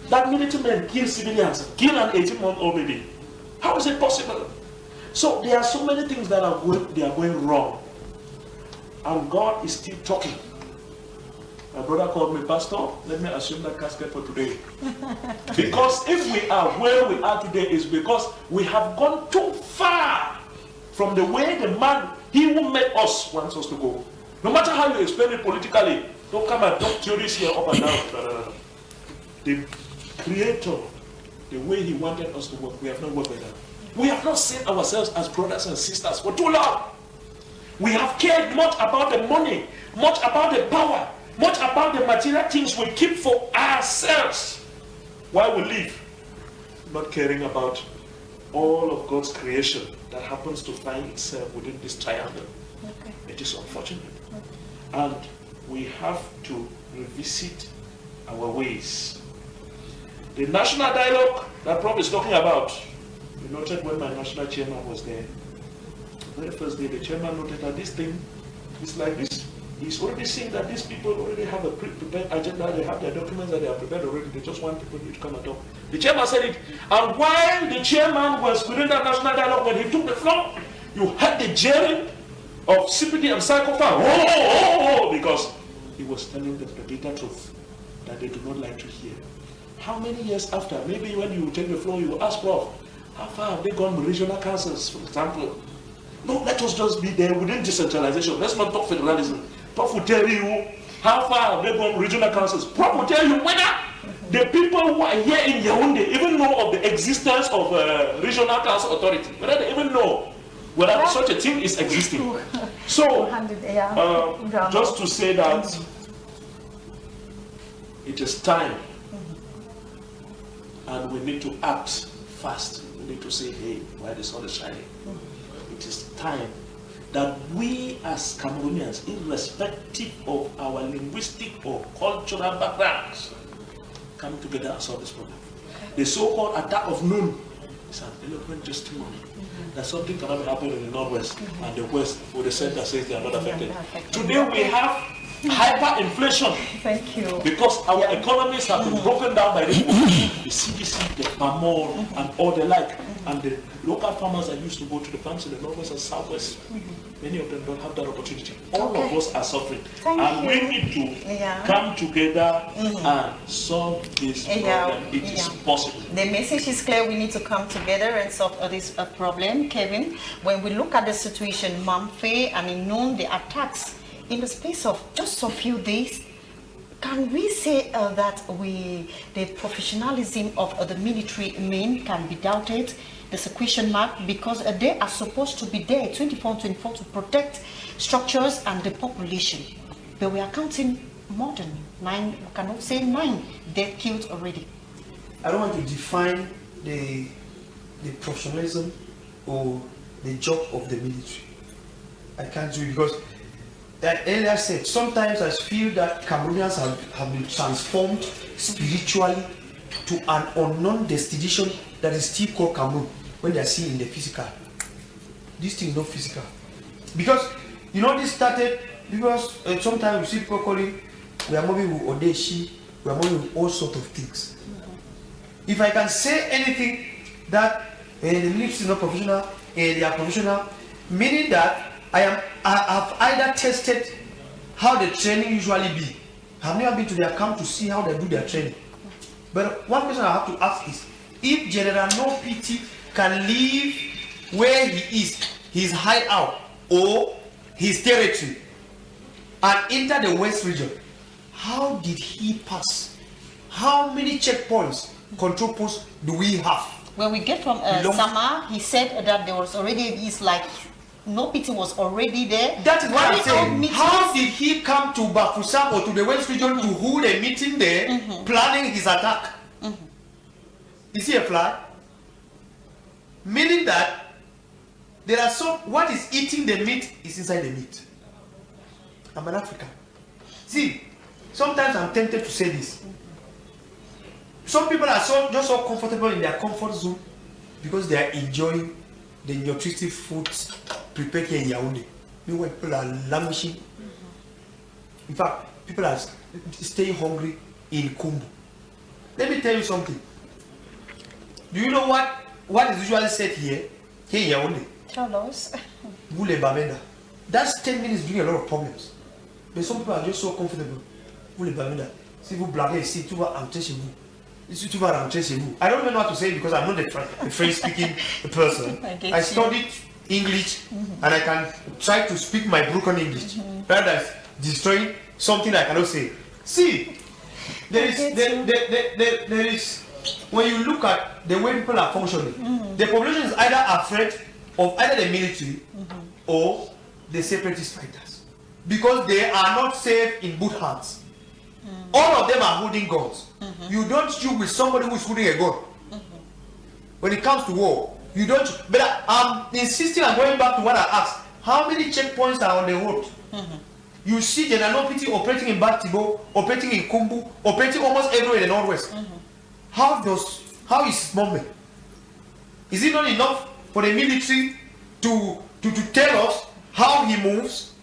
that military men kill civilians, kill an 18-month-old baby? How is it possible? So there are so many things that are going wrong, and God is still talking. My brother called me pastor. Let me assume that casket for today. Because if we are where we are today, is because we have gone too far from the way the man, he who made us, wants us to go. No matter how you explain it politically, don't come and talk theories here up and down. The Creator, the way he wanted us to work, we have not worked with that. We have not seen ourselves as brothers and sisters for too long. We have cared much about the money, much about the power, much about the material things we keep for ourselves while we live, not caring about all of God's creation that happens to find itself within this triangle. Okay. It is unfortunate. Okay. And we have to revisit our ways. The national dialogue that Prof is talking about, you noted when my national chairman was there, the very first day the chairman noted that this thing is like this. He's already saying that these people already have a pre-prepared agenda, they have their documents that they are prepared already, they just want people to come and talk. The chairman said it, and while the chairman was within that national dialogue, when he took the floor, you heard the jeering of CPD and Psychopharm, because he was telling the bitter truth that they do not like to hear. How many years after, maybe when you take the floor, you will ask Prof, how far have they gone with regional councils, for example? No, let us just be there within decentralization. Let's not talk federalism. Prof will tell you how far have they gone regional councils. Prof will tell you whether the people who are here in Yaoundé even know of the existence of regional council authority, whether they even know whether such a thing is existing. So, just to say that it is time, and we need to act fast. We need to say, hey, while the sun is shining, it is time that we as Cameroonians, irrespective of our linguistic or cultural backgrounds, come together and solve this problem. The so-called attack of Noun is an eloquent testimony that something cannot happen in the Northwest and the West, where the center says they are not affected. Today we have hyperinflation. Thank you. Because our economies have been broken down by the CDC, the Kamer, and all the like. And the local farmers that used to go to the farms in the Northwest and Southwest, many of them don't have that opportunity. All of us are suffering. We need to come together and solve this problem. It is possible. The message is clear. We need to come together and solve this problem. Kevin, when we look at the situation, Mamfe and in Noun, the attacks in the space of just a few days, can we say that the professionalism of the military men can be doubted? There's a question mark, because they are supposed to be there 24/24 to protect structures and the population. But we are counting more than 9, we cannot say 9 dead killed already. I don't want to define the professionalism or the job of the military. I can't do it because, like earlier said, sometimes I feel that Cameroonians have been transformed spiritually to an unknown destination that is still called Cameroon when they are seen in the physical. This thing is not physical. Because, you know, this started because sometimes you see people calling, we are moving with Odeshi, we are moving with all sorts of things. If I can say anything that the military is not professional, they are professional, meaning that I have either tested how the training usually be I've never been to their camp to see how they do their training. But one question I have to ask is, if General No Pity can leave where he is, his hideout or his territory, and enter the West region, how did he pass? How many checkpoints, control posts do we have? When we get from Sama, he said that there was already, it's like, No Pity was already there. That is what I'm saying. How did he come to Bafoussam or to the West region to hold a meeting there, planning his attack? Is he a fly? Meaning that there are some, what is eating the meat is inside the meat. I'm an African. See, sometimes I'm tempted to say this. Some people are just so comfortable in their comfort zone because they are enjoying the nutritive foods prepared here in Yaoundé. Meanwhile, people are languishing. In fact, people are staying hungry in Kumbu. Let me tell you something. Do you know what is usually said here in Yaoundé? Tell us. Boule Bamenda. That's 10 minutes doing a lot of problems. But some people are just so comfortable. Boule Bamenda. Si vous blaguez ici, tu vas entrer chez vous. Ici, tu vas rentrer chez vous. I don't even know how to say it because I'm not a French-speaking person. I studied English and I can try to speak my broken English rather than destroying something I cannot say. See, there is when you look at the way people are functioning, the population is either afraid of either the military or the separatist fighters because they are not safe in good hands. All of them are holding guns. You don't shoot with somebody who is holding a gun. When it comes to war, you don't. But I'm insisting on going back to what I asked. How many checkpoints are on the road? You see General Pity operating in Batibo, operating in Kumbu, operating almost everywhere in the northwest. How is movement? Is it not enough for the military to tell us how he moves?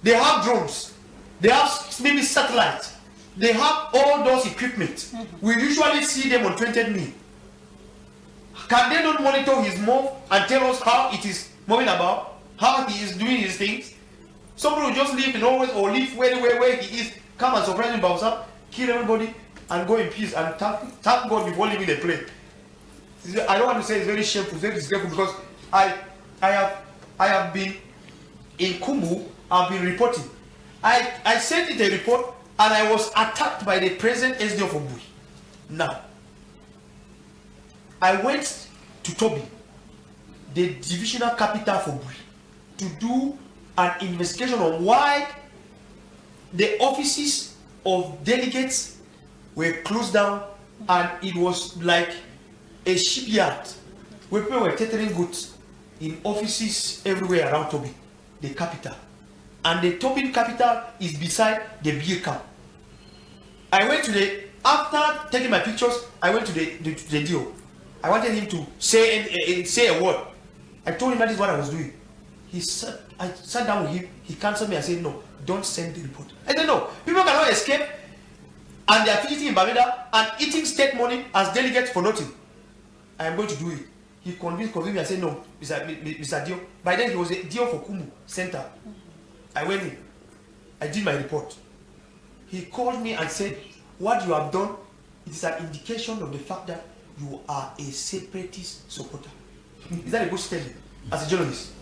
They have drones. They have maybe satellites. They have all those equipment. We usually see them on 20th May. Can they not monitor his move and tell us how it is moving about, how he is doing his things? Somebody will just live in always or live where he is, come and surprise him by himself, kill everybody, and go in peace and thank God before leaving the plane. I don't want to say it's very shameful, it's very disgraceful because I have been in Kumbu, I've been reporting. I sent it a report and I was attacked by the present SDO for Bui. Now, I went to Tobi, the divisional capital for Bui, to do an investigation on why the offices of delegates were closed down and it was like a shipyard where people were tethering goods in offices everywhere around Tobi, the capital. And the Tobin capital is beside the beer camp. I went to after taking my pictures, I went to the deal. I wanted him to say a word. I told him that is what I was doing. I sat down with him, he cancelled me and said, no, don't send the report. I said, no, people cannot escape and they are visiting in Bamenda and eating state money as delegates for nothing. I am going to do it. He convinced me and said, no, Mr. Dio. By then he was a Dio for Kumu Center. I went in. I did my report. He called me and said, what you have done, it is an indication of the fact that you are a separatist supporter. Is that a good statement as a journalist?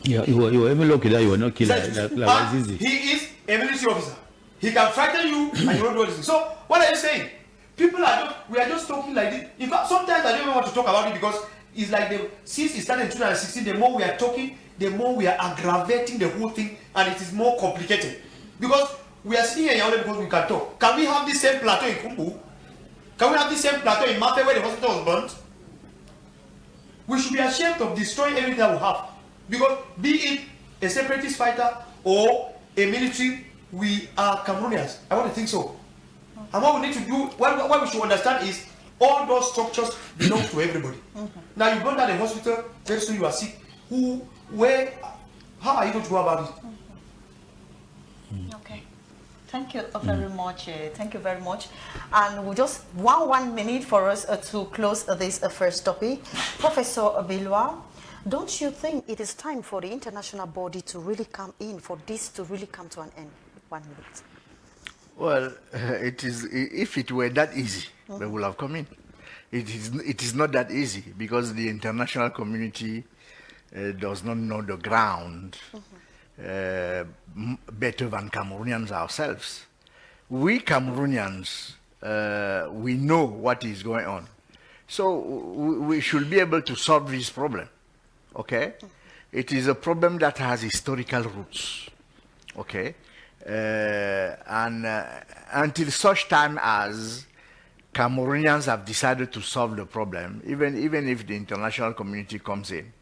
Yeah, you were even lucky that you were not killed. He is a military officer. He can frighten you and you don't do anything. So, what are you saying? We are just talking like this. In fact, sometimes I don't even want to talk about it because it's like since it started in 2016, the more we are talking, the more we are aggravating the whole thing and it is more complicated. Because we are sitting here only because we can talk. Can we have the same plateau in Kumbu? Can we have the same plateau in Mamfe where the hospital was burnt? We should be ashamed of destroying everything that we have. Because be it a separatist fighter or a military, we are Cameroonians. I want to think so. And what we need to do, what we should understand is all those structures belong to everybody. Now you go down the hospital, very soon you are sick. How are you going to go about it? Okay. Thank you very much. Thank you very much. And we just one minute for us to close this first topic. Professor Bilwa, don't you think it is time for the international body to really come in, for this to really come to an end? 1 minute. Well, it is. If it were that easy, they would have come in. It is not that easy because the international community does not know the ground better than Cameroonians ourselves. We Cameroonians, we know what is going on. So we should be able to solve this problem, okay? It is a problem that has historical roots, okay? And until such time as Cameroonians have decided to solve the problem, even if the international community comes in,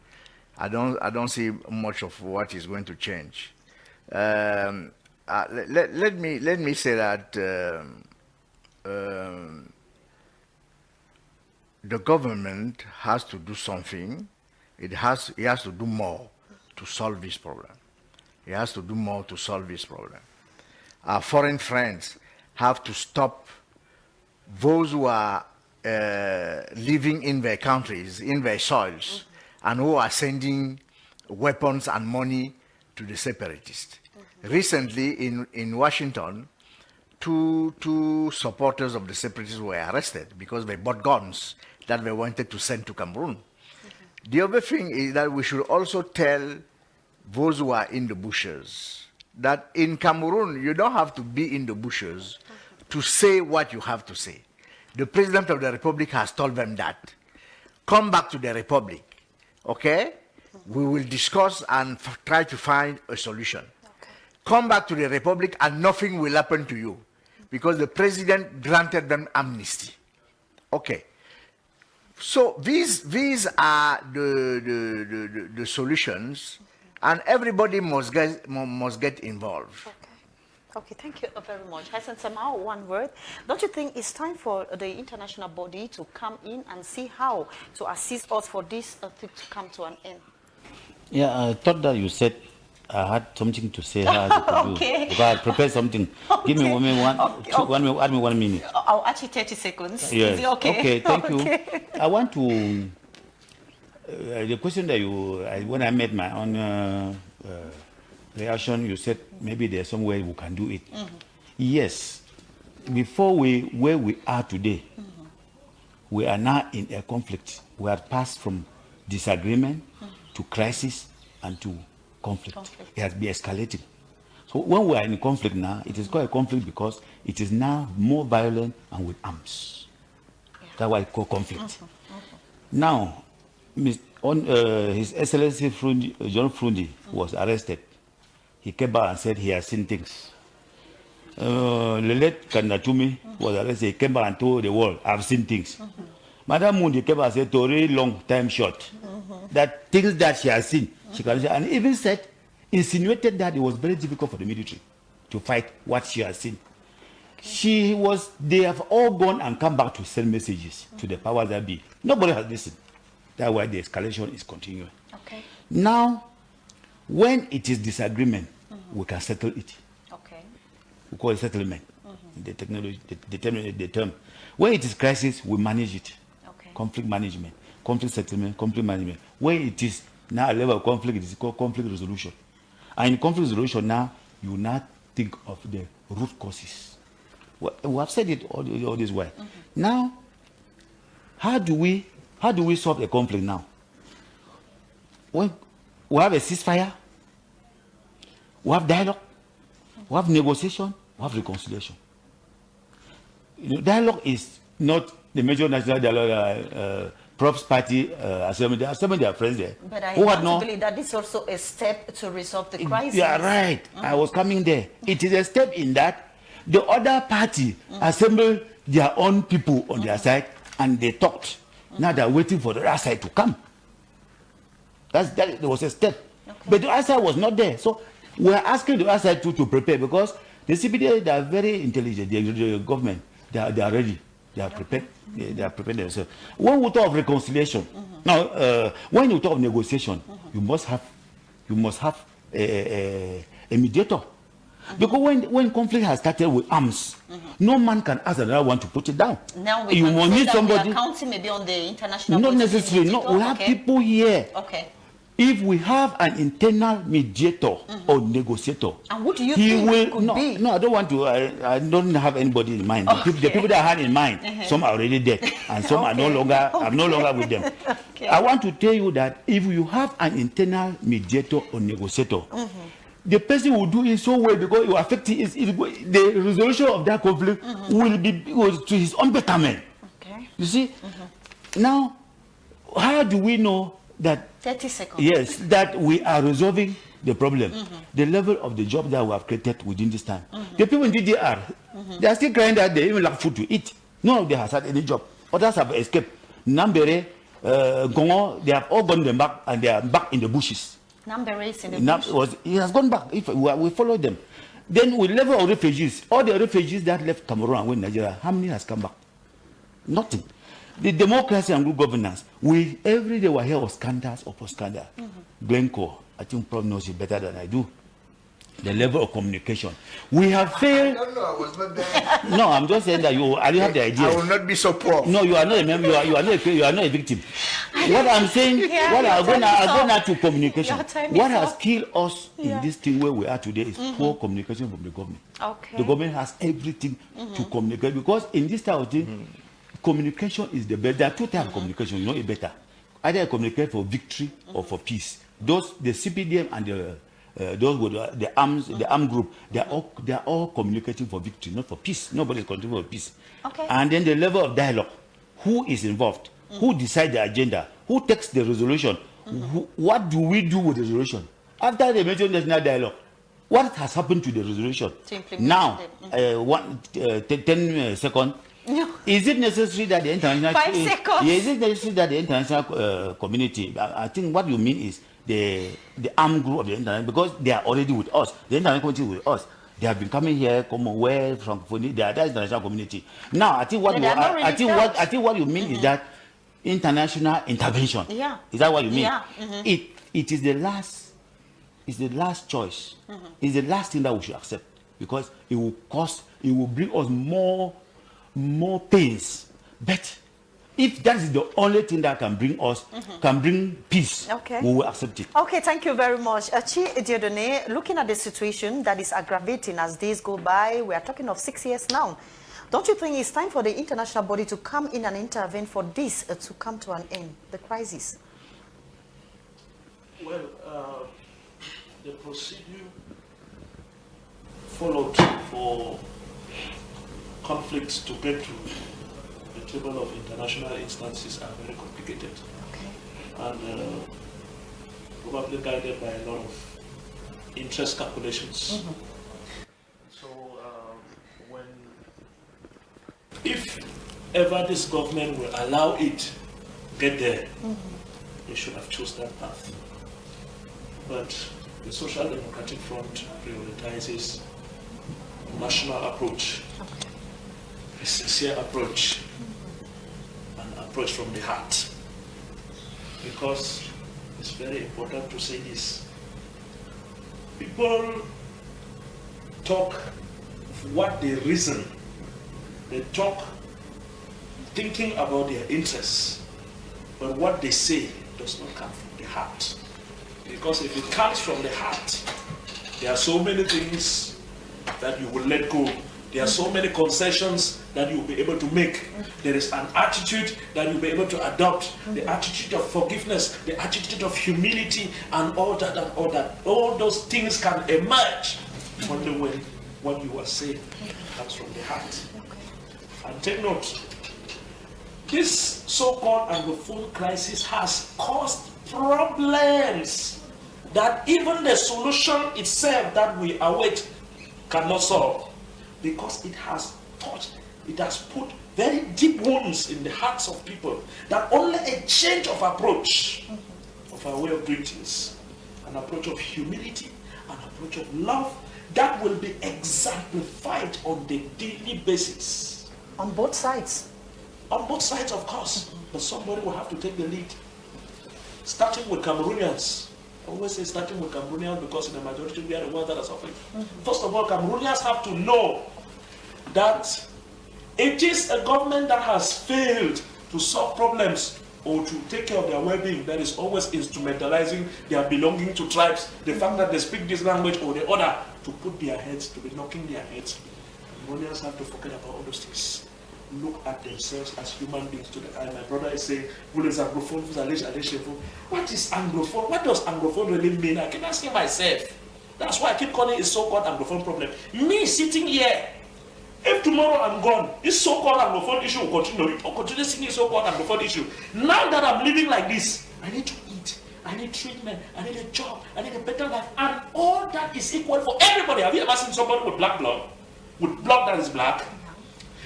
I don't see much of what is going to change. Let me say that the government has to do something. It has to do more to solve this problem. It has to do more to solve this problem. Our foreign friends have to stop those who are living in their countries, in their soils, and who are sending weapons and money to the separatists. Recently in Washington, two supporters of the separatists were arrested because they bought guns that they wanted to send to Cameroon. The other thing is that we should also tell those who are in the bushes that in Cameroon, you don't have to be in the bushes to say what you have to say. The President of the Republic has told them that. Come back to the Republic, okay? We will discuss and try to find a solution. Okay. Come back to the Republic and nothing will happen to you because the President granted them amnesty. Okay. So these are the solutions, and everybody must get involved. Okay. Okay, thank you very much. Hassan Samao, one word. Don't you think it's time for the international body to come in and see how to assist us for this thing to come to an end? Yeah, I thought that you said I had something to say how to okay. do. Because I prepared something. Okay. Give me 1 minute, add me 1 minute. I'll add you 30 seconds. Yes. Is it okay? Okay, thank you. I want to, the question that when I made my own reaction, you said maybe there's some way we can do it. Yes. Before where we are today, we are now in a conflict. We have passed from disagreement to crisis and to conflict. It has been escalating. So when we are in conflict now, it is called a conflict because it is now more violent and with arms. Yeah. That's why it's called conflict. Now, His Excellency John Frundi was arrested. He came back and said he has seen things. The late Kanatumi was arrested. He came back and told the world, I've seen things. Madam Mundi came back and said, to a really long time short, that things that she has seen, she can say, and even said, insinuated that it was very difficult for the military to fight what she has seen. They have all gone and come back to send messages to the powers that be. Nobody has listened. That's why the escalation is continuing. Okay. Now, when it is disagreement, we can settle it. Okay. We call it settlement. The technology, the term. When it is crisis, we manage it. Okay. Conflict management, conflict settlement, conflict management. When it is now a level of conflict, it is called conflict resolution. And in conflict resolution now, you now think of the root causes. We have said it all this way. Now, how do we solve a conflict now? When we have a ceasefire, we have dialogue, we have negotiation, we have reconciliation. Dialogue is not the major national dialogue. Props Party assembly, there are some of their friends there. But I want to believe that this is also a step to resolve the crisis. Yeah, right. I was coming there. It is a step in that the other party assembled their own people on their side and they talked. Now they're waiting for the other side to come. That was a step. Okay. But the other side was not there. So we're asking the other side to prepare because the CPD, they are very intelligent. The government, they are ready. They are prepared. They are prepared themselves. When we talk of reconciliation, now when you talk of negotiation, you must have a mediator. Because when conflict has started with arms, no man can ask another one to put it down. Now we need somebody. We are counting maybe on the international. Not necessarily. No, we have people here. Okay. if we have an internal mediator or negotiator, And what do you he think will could be? no, I don't want to. I don't have anybody in mind. Okay. The people that I had in mind, some are already dead, and some are no Okay. longer. I'm no longer with them. Okay. I want to tell you that if you have an internal mediator or negotiator, the person will do it so well because you affect the resolution of that conflict will be to his own betterment. Okay. You see, now how do we know that? 30 seconds. Yes, that we are resolving the problem. The level of the job that we have created within this time. The people in DDR, they are still crying that they even lack food to eat. None of them has had any job. Others have escaped. Nambere, Gongo, they have all gone them back and they are back in the bushes. Number 8 in the bush. He has gone back. If we follow them, then we level of refugees. All the refugees that left Cameroon and went to Nigeria, how many has come back? Nothing. The democracy and good governance, we every day we hear of scandals upon scandal. Glencore, I think probably knows it better than I do. The level of communication. We have failed. I don't know, I was not there. No, I'm just saying that you have the idea. I will not be so poor. No, you are not a member. You are not a victim. What I'm saying, what I'm going to communication. What has killed us in this thing where we are today is poor communication from the government. Okay. The government has everything to communicate because in this type of thing, communication is the best. There are two types of communication. You know it better. Either you communicate for victory or for peace. Those the CPDM and those with the armed group, they are all communicating for victory, not for peace. Nobody is contributing for peace. Okay. And then the level of dialogue: who is involved, who decides the agenda, who takes the resolution, what do we do with the resolution after they mention national dialogue? What has happened to the resolution? To implement Now, it. 10 seconds. No. Is it necessary that the international 5 seconds. Is it necessary that the international community? I think what you mean is the armed group of the international, because they are already with us. The international community with us. They have been coming here, Commonwealth, Francophonie. They are the international community. Now, I think what you mean is that international intervention. Yeah. Is that what you mean? Yeah. It is the last. It's the last choice. It's the last thing that we should accept because it will bring us more pains. But if that is the only thing that can bring us, can bring peace, Okay. we will accept it. Okay, thank you very much. Chi Diodone, looking at the situation that is aggravating as days go by, we are talking of 6 years now. Don't you think it's time for the international body to come in and intervene for this to come to an end, the crisis? Well, the procedure followed for conflicts to get to the table of international instances are very complicated. Okay. And probably guided by a lot of interest calculations. So if ever this government will allow it get there, they should have chosen that path. But the Social Democratic Front prioritizes a national approach, a sincere approach, an approach from the heart. Because it's very important to say this. People talk what they reason. They talk thinking about their interests. But what they say does not come from the heart. Because if it comes from the heart, there are so many things that you will let go. There are so many concessions that you will be able to make. There is an attitude that you'll be able to adopt. The attitude of forgiveness, the attitude of humility, and all that and all that. All those things can emerge only when what you are saying comes from the heart. And take note, this so-called Anglophone crisis has caused problems that even the solution itself that we await cannot solve, because it has put very deep wounds in the hearts of people that only a change of approach of our way of doing things, an approach of humility, an approach of love that will be exemplified on the daily basis. On both sides? On both sides, of course, but somebody will have to take the lead. Starting with Cameroonians. I always say starting with Cameroonians because in the majority we are the ones that are suffering. First of all, Cameroonians have to know that it is a government that has failed to solve problems or to take care of their well-being that is always instrumentalizing their belonging to tribes, the fact that they speak this language or the other, to put their heads, to be knocking their heads. Cameroonians have to forget about all those things. Look at themselves as human beings to the eye. My brother is saying, what is Anglophone? What is Anglophone? What does Anglophone really mean? I keep asking myself. That's why I keep calling it so-called Anglophone problem. Me sitting here, if tomorrow I'm gone, this so-called Anglophone issue will continue. It will continue seeing this so-called Anglophone issue. Now that I'm living like this, I need to eat, I need treatment, I need a job, I need a better life, and all that is equal for everybody. Have you ever seen somebody with black blood? With blood that is black?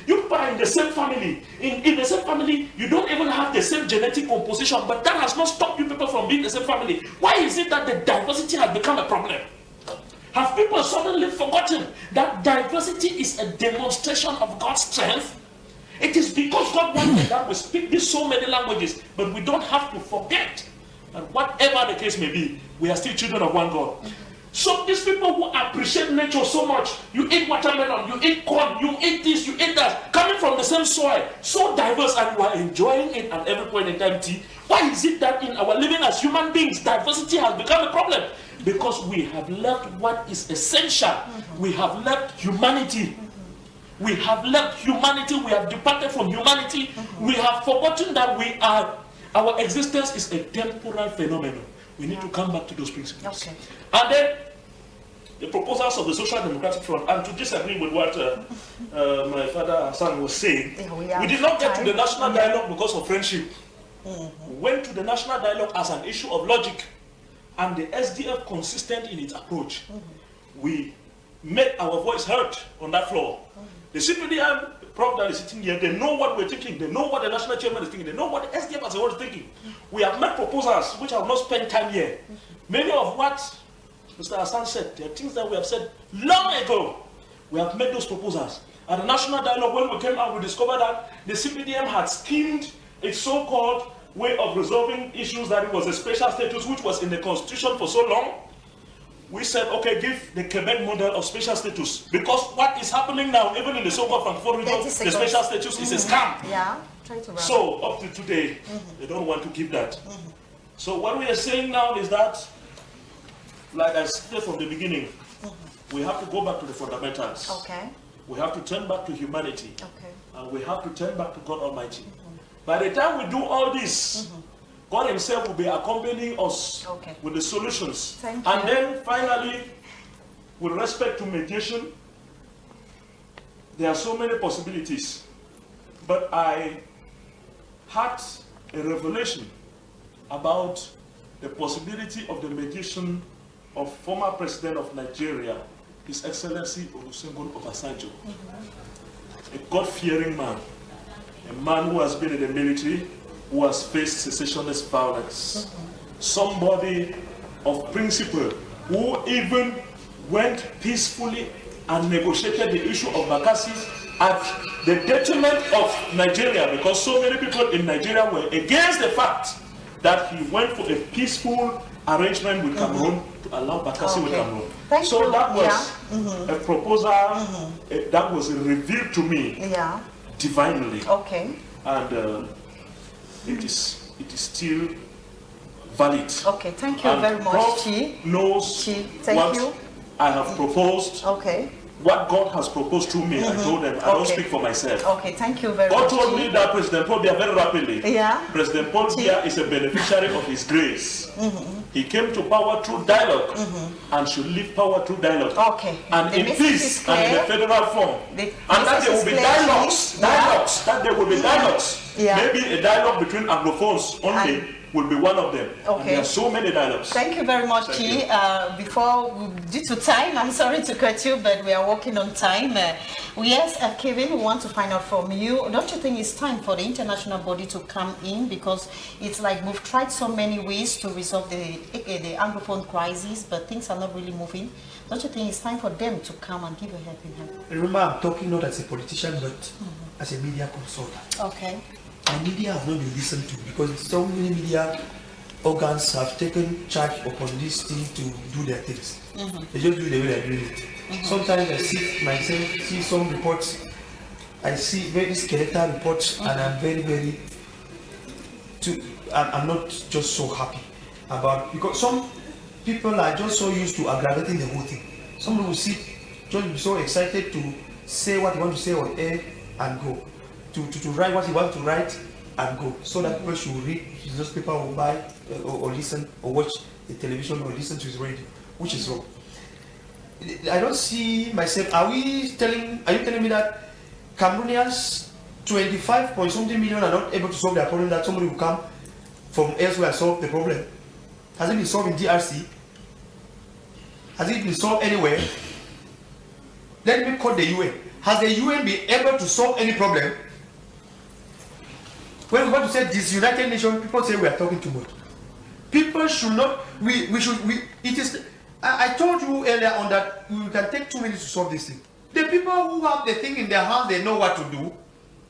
You are in the same family. In the same family, you don't even have the same genetic composition, but that has not stopped you people from being the same family. Why is it that the diversity has become a problem? Have people suddenly forgotten that diversity is a demonstration of God's strength? It is because God wanted that we speak these so many languages, but we don't have to forget that whatever the case may be, we are still children of one God. So these people who appreciate nature so much, you eat watermelon, you eat corn, you eat this, you eat that, coming from the same soil, so diverse, and you are enjoying it at every point in time. Why is it that in our living as human beings, diversity has become a problem? Because we have left what is essential. We have left humanity. We have left humanity. We have departed from humanity. We have forgotten that our existence is a temporal phenomenon. We need to come back to those principles. Okay. And then the proposals of the Social Democratic Front, and to disagree with what my father Hassan was saying, we did not get to the national dialogue because of friendship. We went to the national dialogue as an issue of logic, and the SDF consistent in its approach. We made our voice heard on that floor. The CPDM prof that is sitting here, they know what we're thinking, they know what the national chairman is thinking, they know what the SDF as a whole is thinking. We have made proposals which have not spent time here. Many of what Mr. Hassan said, there are things that we have said long ago. We have made those proposals. At the national dialogue, when we came out, we discovered that the CPDM had schemed its so-called way of resolving issues, that it was a special status which was in the constitution for so long. We said, okay, give the Quebec model of special status, because what is happening now, even in the so-called Francophone region, the special status is a scam. Yeah, try to so up to today, they don't want to give that. So what we are saying now is that, like I said from the beginning, we have to go back to the fundamentals. Okay. We have to turn back to humanity. Okay. And we have to turn back to God Almighty. By the time we do all this, God Himself will be accompanying us with the solutions. Thank you. And then finally, with respect to mediation, there are so many possibilities. But I had a revelation about the possibility of the mediation of former President of Nigeria, His Excellency Olusegun Obasanjo, a God-fearing man, a man who has been in the military, who has faced secessionist violence, somebody of principle, who even went peacefully and negotiated the issue of Bakassi at the detriment of Nigeria, because so many people in Nigeria were against the fact that he went for a peaceful arrangement with Cameroon to allow Bakassi with Cameroon. So that was a proposal that was revealed to me divinely. Okay. And it is still valid. Okay, thank you very much, Chi. Knows what I have proposed. Okay. What God has proposed to me, I told them, I don't speak for myself. Okay, thank you very much. God told me that President Paul Biya very rapidly. Yeah. President Paul Biya is a beneficiary of His grace. He came to power through dialogue and should leave power through dialogue. Okay. And in peace and in the federal form. And that there will be dialogues. That there will be dialogues. Maybe a dialogue between Anglophones only will be one of them. Okay. And there are so many dialogues. Thank you very much, Chi. Due to time, I'm sorry to cut you, but we are working on time. Yes, Kevin, we want to find out from you. Don't you think it's time for the international body to come in? Because it's like we've tried so many ways to resolve the Anglophone crisis, but things are not really moving. Don't you think it's time for them to come and give a helping hand? Remember, I'm talking not as a politician, but as a media consultant. Okay. And media has not been listened to, because so many media organs have taken charge upon this thing to do their things. They just do the way they're doing it. Sometimes I see some reports, I see very skeletal reports, and I'm very, very I'm not just so happy about, because some people are just so used to aggravating the whole thing. Some will sit, just be so excited to say what you want to say on air and go, to write what you want to write and go, so that people should read his newspaper or buy or listen or watch the television or listen to his radio, which is wrong. I don't see myself. Are you telling me that Cameroonians 25 point something million are not able to solve their problem, that somebody will come from elsewhere and solve the problem? Has it been solved in DRC? Has it been solved anywhere? Let me quote the UN. Has the UN been able to solve any problem? When we want to say this United Nations, people say we are talking too much. People should not, I told you earlier on that we can take 2 minutes to solve this thing. The people who have the thing in their hands, they know what to do.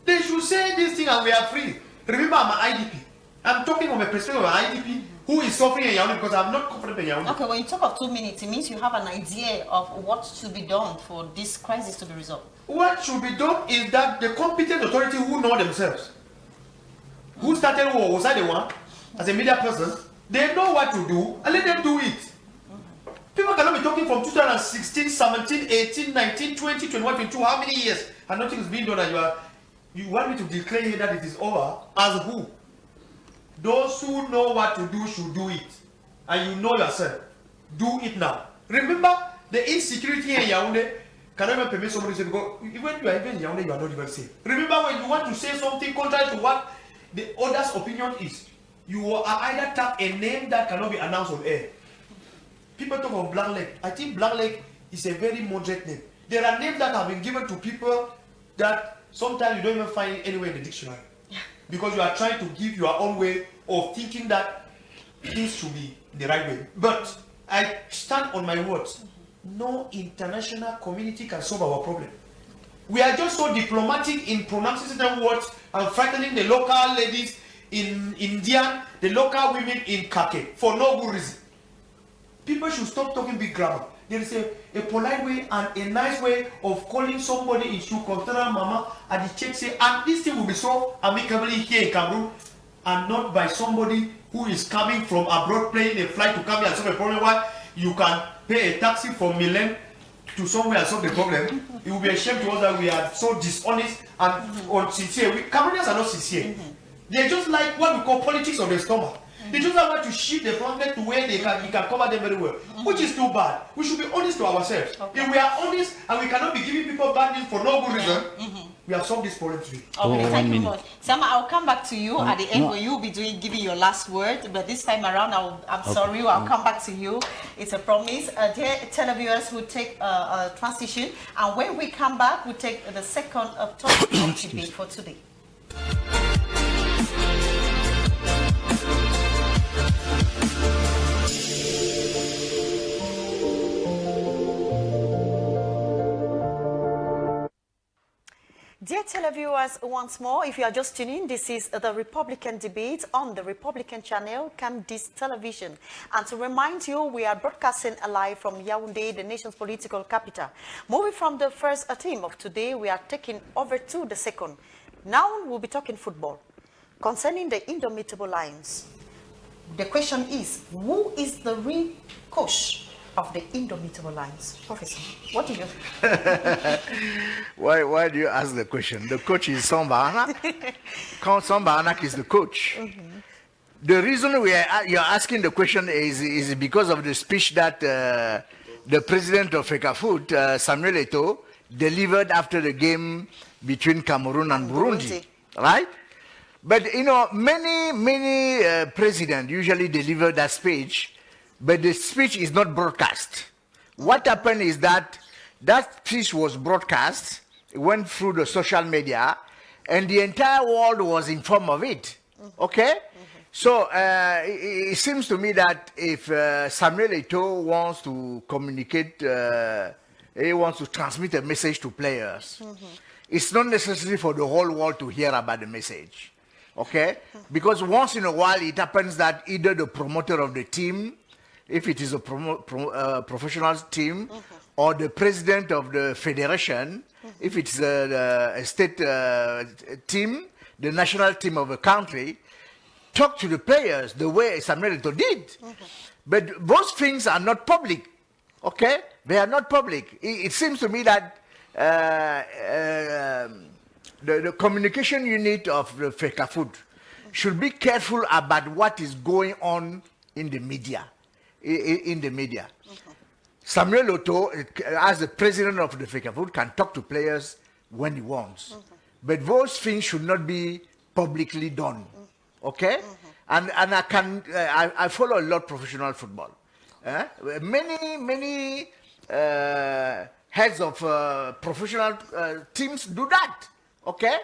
They should say this thing and we are free. Remember, I'm an IDP. I'm talking from a perspective of an IDP who is suffering in Yaoundé because I'm not comfortable in Yaoundé. Okay, when you talk of 2 minutes, it means you have an idea of what should be done for this crisis to be resolved. What should be done is that the competent authority who know themselves, who started war, was I the one, as a media person, they know what to do and let them do it. People cannot be talking from 2016, 17, 18, 19, 20, 21, 22, how many years and nothing is being done, and you want me to declare here that it is over? As who? Those who know what to do should do it. And you know yourself. Do it now. Remember, the insecurity in Yaoundé cannot even permit somebody to say, because when you are even in Yaoundé, you are not even safe. Remember, when you want to say something contrary to what the other's opinion is, you are either tap a name that cannot be announced on air. People talk of Black Lake. I think Black Lake is a very moderate name. There are names that have been given to people that sometimes you don't even find anywhere in the dictionary. Because you are trying to give your own way of thinking that things should be the right way. But I stand on my words. No international community can solve our problem. We are just so diplomatic in pronouncing certain words and frightening the local ladies in India, the local women in Kake, for no good reason. People should stop talking big grammar. There is a polite way and a nice way of calling somebody in Shukontara Mama at the church, say, and this thing will be solved amicably here in Cameroon, and not by somebody who is coming from abroad playing a flight to come here and solve a problem. Why you can pay a taxi from Milan to somewhere and solve the problem. It will be a shame to us that we are so dishonest and unsincere. Cameroonians are not sincere. They just like what we call politics of the stomach. They just want to shift the problem to where you can cover them very well, which is too bad. We should be honest to ourselves. Okay. If we are honest and we cannot be giving people bad news for no good reason, we have solved this problem today. Okay, thank you much. Sama, I'll come back to you at the end where you'll be giving your last word, but this time around, I'm sorry, I'll come back to you. It's a promise. Dear televiewers, we'll take a transition, and when we come back, we'll take the second topic of debate for today. Dear televiewers, once more, if you are just tuning in, this is the Republican debate on the Republican channel, Camdis Television. And to remind you, we are broadcasting live from Yaoundé, the nation's political capital. Moving from the first theme of today, we are taking over to the second. Now we'll be talking football. Concerning the Indomitable Lions, the question is, who is the real coach of the Indomitable Lions? Professor, what do you think? Why do you ask the question? The coach is Sambana. Sambana is the coach. The reason you're asking the question is because of the speech that the president of Fcfa, Samuel Eto'o, delivered after the game between Cameroon and Burundi. Right? But, you know, many presidents usually deliver that speech, but the speech is not broadcast. What happened is that speech was broadcast, it went through the social media, and the entire world was informed of it. Okay? So it seems to me that if Samuel Eto'o wants to communicate, he wants to transmit a message to players, it's not necessary for the whole world to hear about the message. Okay? Because once in a while it happens that either the promoter of the team, if it is a professional team, or the president of the federation, if it's a state team, the national team of a country, talk to the players the way Samuel Eto'o did. But those things are not public, okay? They are not public. It seems to me that the communication unit of the Fcfa should be careful about what is going on in the media. Samuel Eto'o, as the president of the Fcfa, can talk to players when he wants. But those things should not be publicly done, okay? And I follow a lot of professional football. Many heads of professional teams do that, okay?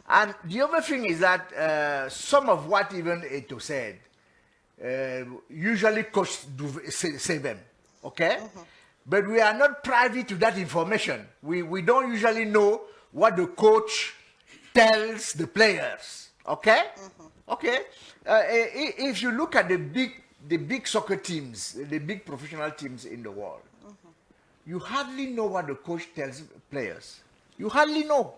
And the other thing is that some of what even Eto'o said, usually coach do say them, okay? But we are not privy to that information. We don't usually know what the coach tells the players, okay? Okay. If you look at the big soccer teams, the big professional teams in the world, you hardly know what the coach tells players. You hardly know,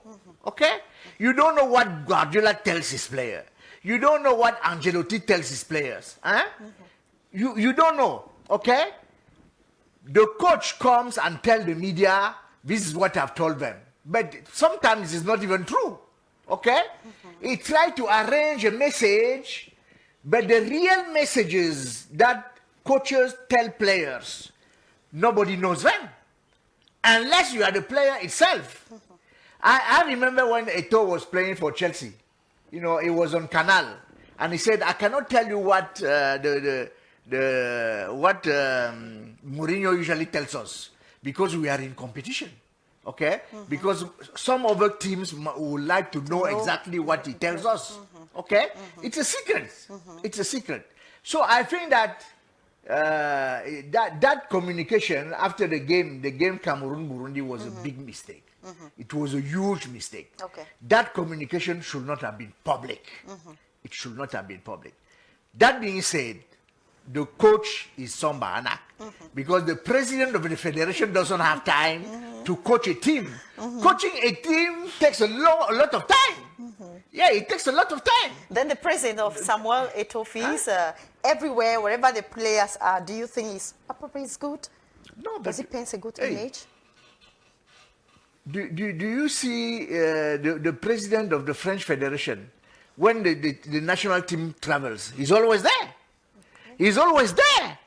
okay? You don't know what Guardiola tells his player. You don't know what Ancelotti tells his players. Huh? You don't know, okay? The coach comes and tells the media, this is what I've told them. But sometimes it's not even true, okay? He tried to arrange a message, but the real messages that coaches tell players, nobody knows them, unless you are the player itself. I remember when Eto'o was playing for Chelsea, you know, it was on Canal, and he said, I cannot tell you what Mourinho usually tells us, because we are in competition, okay? Because some other teams would like to know exactly what he tells us, okay? It's a secret. It's a secret. So I think that that communication after the game Cameroon-Burundi was a big mistake. It was a huge mistake. Okay. That communication should not have been public. It should not have been public. That being said, the coach is Samba Anak, because the president of the federation doesn't have time to coach a team. Coaching a team takes a lot of time. Yeah, it takes a lot of time. Then the president of Samuel Eto'o feels everywhere, wherever the players are, do you think is appropriate, is good? No, but does it paint a good image? Do you see the president of the French Federation, when the national team travels, he's always there. He's always there.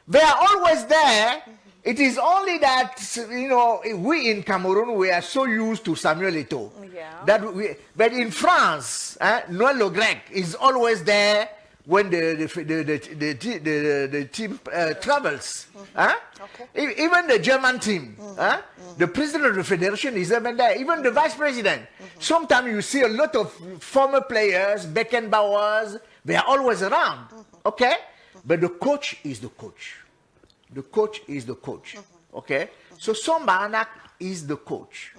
They are always there. It is only that, you know, we in Cameroon, we are so used to Samuel Eto'o. Yeah. But in France, Noël Le Grec is always there when the team travels. Okay. Even the German team, the president of the federation is even there, even the vice president. Sometimes you see a lot of former players, Beckenbauers, they are always around, okay? But the coach is the coach. The coach is the coach, okay? So Samba Anak is the coach.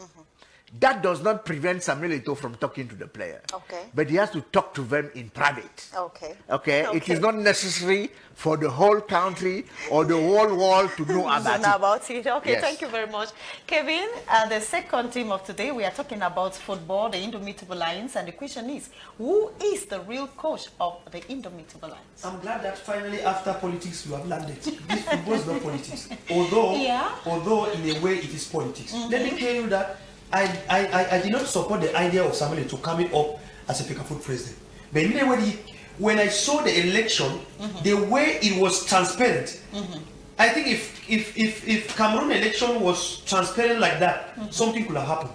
That does not prevent Samuel Eto'o from talking to the player. Okay. But he has to talk to them in private. Okay. Okay. It is not necessary for the whole country or the whole world to know about it. Okay, yes. Thank you very much. Kevin, the second theme of today, we are talking about football, the Indomitable Lions, and the question is, who is the real coach of the Indomitable Lions? I'm glad that finally, after politics, you have landed. This football is not politics. Although in a way it is politics. Let me tell you that I did not support the idea of Samuel Eto'o coming up as a Fcfa president. But anyway, when I saw the election, the way it was transparent, I think if Cameroon election was transparent like that, something could have happened.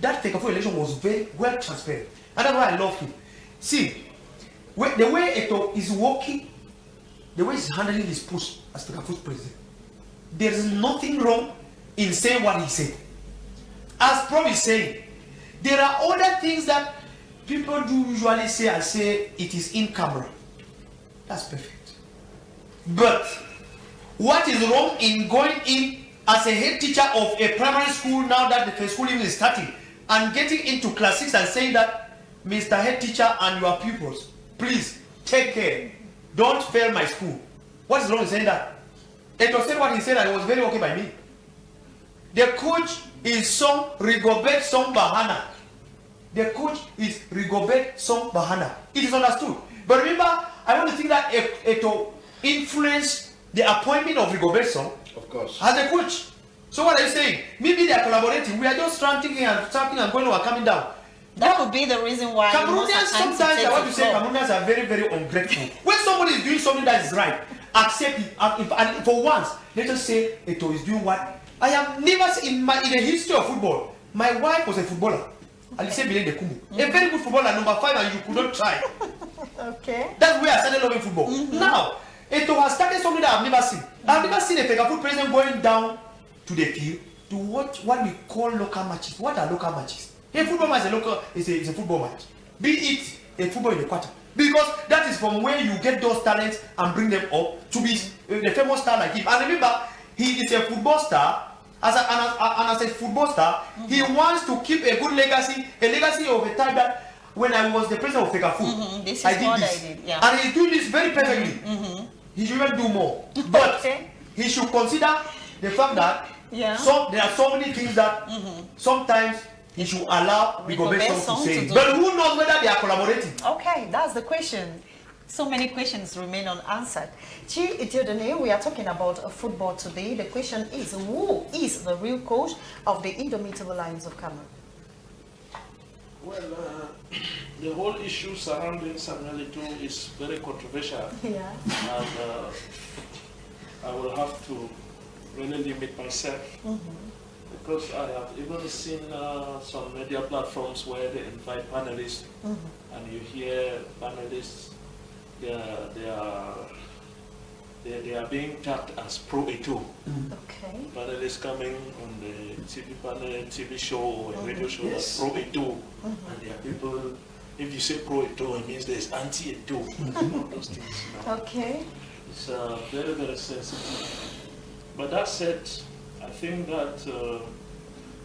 That Fcfa election was very well transparent. And that's why I love him. See, the way Eto'o is working, the way he's handling his push as Fcfa president, there is nothing wrong in saying what he said. As Prof is saying, there are other things that people do usually say and say it is in camera. That's perfect. But what is wrong in going in as a head teacher of a primary school now that the first school even is starting and getting into class 6 and saying that, Mr. Head Teacher and your pupils, please take care. Don't fail my school. What is wrong in saying that? Eto'o said what he said and it was very okay by me. The coach is some Rigobert Song Bahana. The coach is Rigobert Song Bahana. It is understood. But remember, I want to think that it will influence the appointment of Rigobertson Of course. as a coach. So what are you saying? Maybe they are collaborating. We are just thinking and going or coming down. That could be the reason why Cameroonians sometimes, I want to say, Cameroonians are very, very ungrateful. When somebody is doing something that is right, accept it. And for once, let us say Eto is doing what I have never seen in the history of football. My wife was a footballer. Alice Bilene de Kumu. A very good footballer, number 5, and you could not try. Okay. That's where I started loving football. Now, Eto has started something that I've never seen. I've never seen a Fecafoot president going down to the field to watch what we call local matches. What are local matches? A football match is a football match. Be it a football in the quarter. Because that is from where you get those talents and bring them up to be the famous star like him. And remember, he is a football star. As a football star, he wants to keep a good legacy, a legacy of a time that when I was the president of Fecafoot, This is I did what this. I did, yeah. And he's doing this very perfectly. He should even do more. But Okay. he should consider the fact that Yeah. there are so many things that sometimes he should allow Rigobertson to say. do. But who knows whether they are collaborating? Okay, that's the question. So many questions remain unanswered. Chi Idiodene, we are talking about football today. The question is, who is the real coach of the Indomitable Lions of Cameroon? Well, the whole issue surrounding Samuel Eto'o is very controversial. Yeah. And I will have to really limit myself because I have even seen some media platforms where they invite panelists and you hear panelists, they are being tagged as pro Eto'o. Okay. Panelists coming on the TV show or a radio show that's pro Eto'o, and there are people. If you say pro Eto'o, it means there's anti Eto'o. Those things. You know. Okay. It's very, very sensitive. But that said, I think that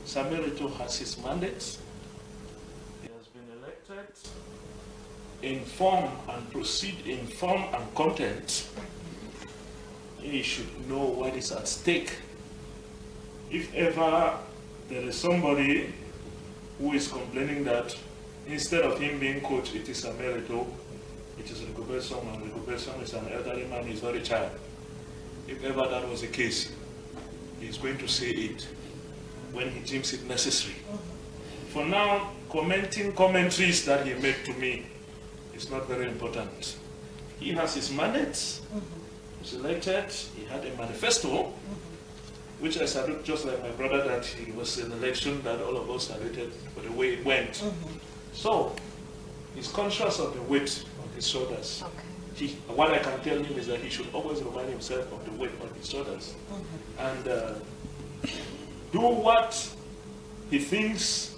Samuel Eto'o has his mandate. He has been elected in form and proceed in form and content. He should know what is at stake. If ever there is somebody who is complaining that instead of him being coach, it is Samuel Eto'o, it is Rigobertson, and Rigobertson is an elderly man, he's not a child. If ever that was the case, he's going to say it when he deems it necessary. For now, commenting commentaries that he made to me is not very important. He has his mandate. He was elected. He had a manifesto, which I salute just like my brother that he was an election that all of us saluted for the way it went. So, he's conscious of the weight on his shoulders. Okay. What I can tell him is that he should always remind himself of the weight on his shoulders and do what he thinks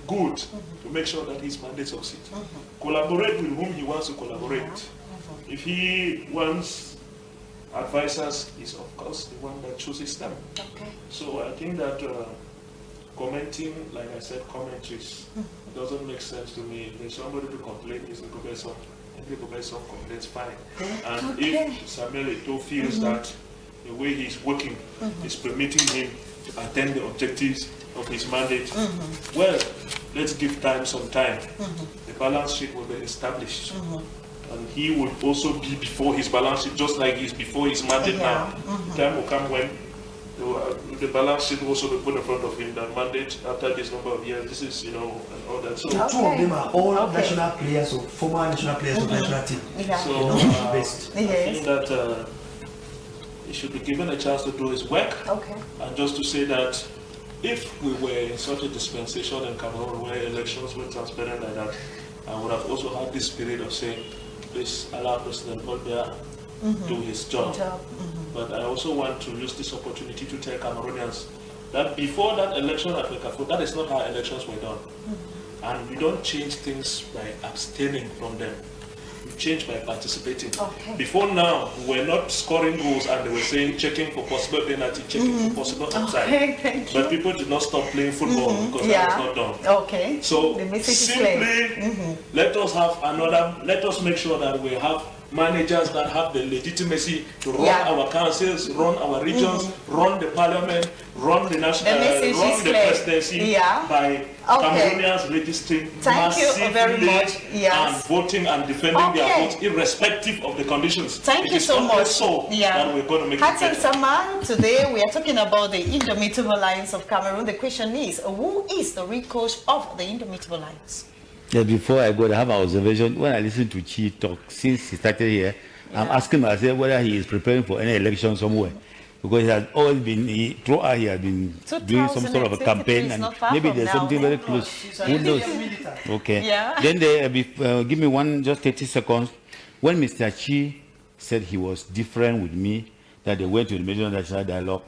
good to make sure that his mandate succeeds. Collaborate with whom he wants to collaborate. If he wants advisors, he's of course the one that chooses them. Okay. So I think that commenting, like I said, commentaries doesn't make sense to me. If there's somebody to complain, it's Rigobertson. Rigobertson complains fine. And if Samuel Eto'o feels that the way he's working is permitting him to attain the objectives of his mandate, well, let's give time some time. The balance sheet will be established. And he will also be before his balance sheet, just like he's before his mandate now. The time will come when the balance sheet will also be put in front of him, that mandate after this number of years, this is, and all that. So, Two of them are all national players or former national players of national team. so I think that he should be given a chance to do his work. Okay. And just to say that if we were in such a dispensation in Cameroon where elections were transparent like that, I would have also had this spirit of saying, please allow President Bolbia do his job. But I also want to use this opportunity to tell Cameroonians that before that election at Fecafoot, that is not how elections were done. And we don't change things by abstaining from them. We change by participating. Okay. Before now, we were not scoring goals and they were saying checking for possible penalty, checking for possible offside. Okay, thank you. But people did not stop playing football because that was not done. Okay. So The message is simply let us make sure that we have managers that have the legitimacy to run our councils, run our regions, run the parliament, run the national, The message run is the clear. presidency by Cameroonians registering Thank you very much. Yes. and voting and defending their votes irrespective of the conditions. Thank you so much. So that we're going to make it better. Sama, today we are talking about the Indomitable Lions of Cameroon. The question is, who is the real coach of the Indomitable Lions? Yeah, before I go, I have an observation. When I listen to Chi talk, since he started here, I'm asking myself whether he is preparing for any election somewhere. Because he has always been, throughout he has been doing some sort of a campaign, and maybe there's something very close. Who knows? Okay. Yeah. Then they give me just 30 seconds. When Mr. Chi said he was different with me, that they went to the Major National Dialogue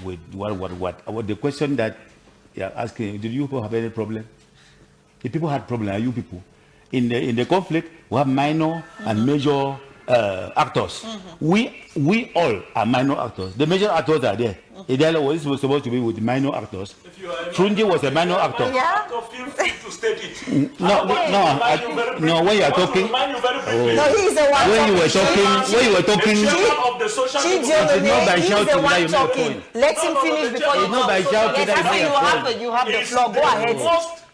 with what? The question that you're asking, did you people have any problem? The people had problem, are you people? In the conflict, we have minor and major actors. We all are minor actors. The major actors are there. The dialogue was supposed to be with minor actors. Trunji was a minor actor. Yeah. Feel free to state it. No, when you are talking. No, he's the one when you were talking, he's the one talking. Let him finish before you talk. Yes, you have the floor. Go ahead.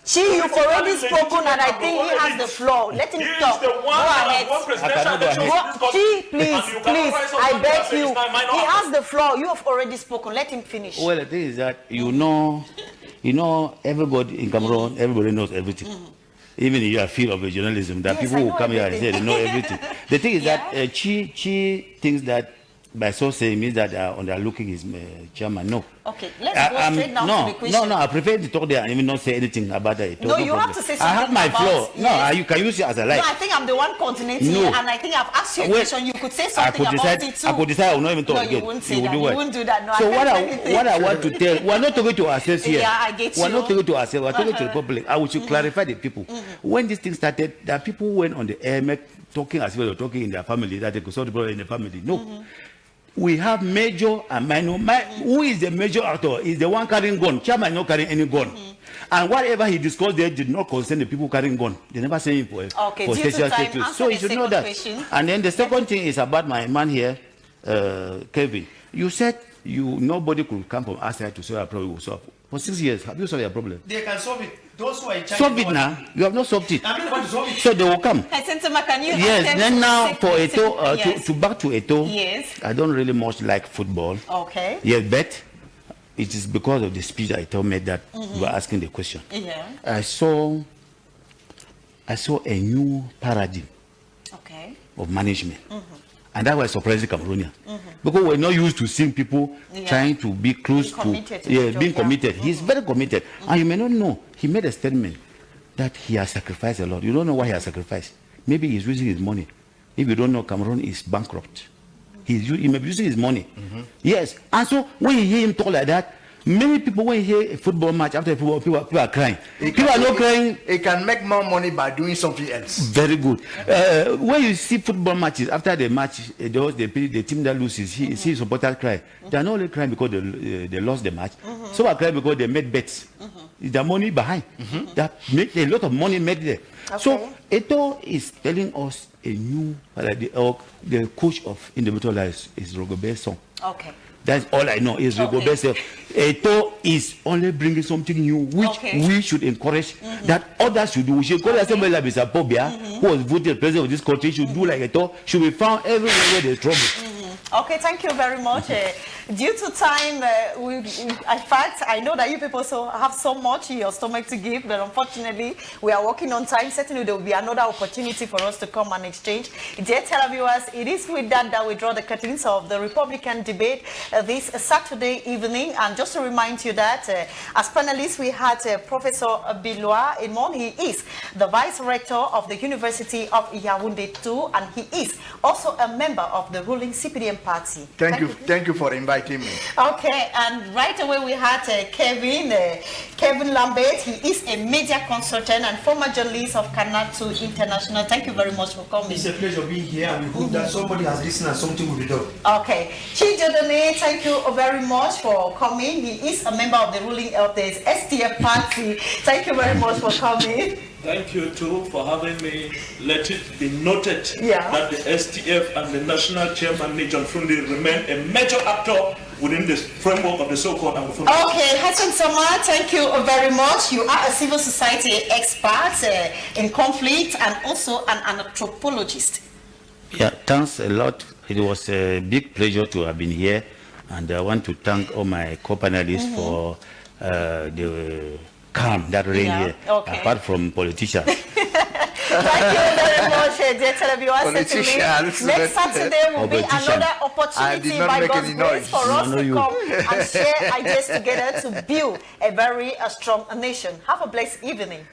You've already spoken, and I think he has the floor. Let him talk. Go ahead. Please, I beg you. He has the floor. You have already spoken. Let him finish. Well, the thing is that you know, everybody in Cameroon, everybody knows everything. Even in your field of journalism, that people who come here and say they know everything. The thing is that Chi thinks that by so saying means that underlooking his chairman. No. Okay, let's go straight now to the question. No, I prefer to talk there and even not say anything about it. No, you have to say something. I have my floor. Yes. No, you can use it as a like. No, I think I'm the one coordinating it, and I think I've asked you a question. You could say something about it too. I could decide I will not even talk again. No, you wouldn't say that. You wouldn't do that. No, so what I want to tell, we're not talking to ourselves here. Yeah, I get you. We're not talking to ourselves. We're talking to the public. I should clarify the people. When this thing started, that people went on the air talking as if they were talking in their family, that they could solve the problem in the family. No. We have major and minor. Who is the major actor? Is the one carrying gun. Chairman not carrying any gun. And whatever he discussed there did not concern the people carrying gun. They never say him for special status. So you should know that. Question. And then the second thing is about my man here, Kevin. You said nobody could come from outside to solve a problem will solve. For 6 years, have you solved your problem? They can solve it. Those who are in charge. Solve it now. You have not solved it. I'm not going to solve it. So they will come. Yes. Then now for Eto, to back to Eto. Yes. I don't really much like football. Okay. Yes, but it is because of the speech that Eto made that you were asking the question. Yeah. I saw a new paradigm of management. And that was surprising Cameroonian. Because we're not used to seeing people trying to be close being committed. He's very committed. And you may not know, he made a statement that he has sacrificed a lot. You don't know why he has sacrificed. Maybe he's using his money. If you don't know, Cameroon is bankrupt. He may be using his money. Yes. And so when you hear him talk like that, many people, when you hear a football match, after a football, people are crying. People are not crying. He can make more money by doing something else. Very good. When you see football matches, after the match, the team that loses, see supporters cry. They are not only crying because they lost the match. Some are crying because they made bets. The money behind. That make a lot of money made there. Okay. So Eto is telling us a new, the coach of Indomitable Lions is Rigobert Song. Okay. That's all I know is Rigobert. Eto is only bringing something new, which we should encourage, that others should do. We should encourage somebody like Mr. Pobia, who was voted president of this country, should do like Eto, should be found everywhere where there's trouble. Okay, thank you very much. Due to time, in fact, I know that you people have so much in your stomach to give, but unfortunately, we are working on time. Certainly, there will be another opportunity for us to come and exchange. Dear televiewers, it is with that we draw the curtains of the Republican debate this Saturday evening. And just to remind you that as panelists, we had Professor Bilois Edmond. He is the Vice Rector of the University of Yaoundé too, and he is also a member of the ruling CPDM party. Thank you for inviting me. Okay, and right away we had Kevin Lambert. He is a media consultant and former journalist of Canal 2 International. Thank you very much for coming. It's a pleasure being here, and we hope that somebody has listened and something will be done. Okay, Chijodone, thank you very much for coming. He is a member of the ruling of the STF party. Thank you very much for coming. Thank you too for having me. Let it be noted that the STF and the national chairman, John Fundi, remain a major actor within the framework of the so-called Anglophone. Okay, Hassan Sama, thank you very much. You are a civil society expert in conflict and also an anthropologist. Yeah, thanks a lot. It was a big pleasure to have been here, and I want to thank all my co-panelists for the calm that reigned here, apart from politicians. Thank you very much, dear televiewers. Politicians. Next Saturday will be another opportunity by God's grace for us to come and share ideas together to build a very strong nation. Have a blessed evening.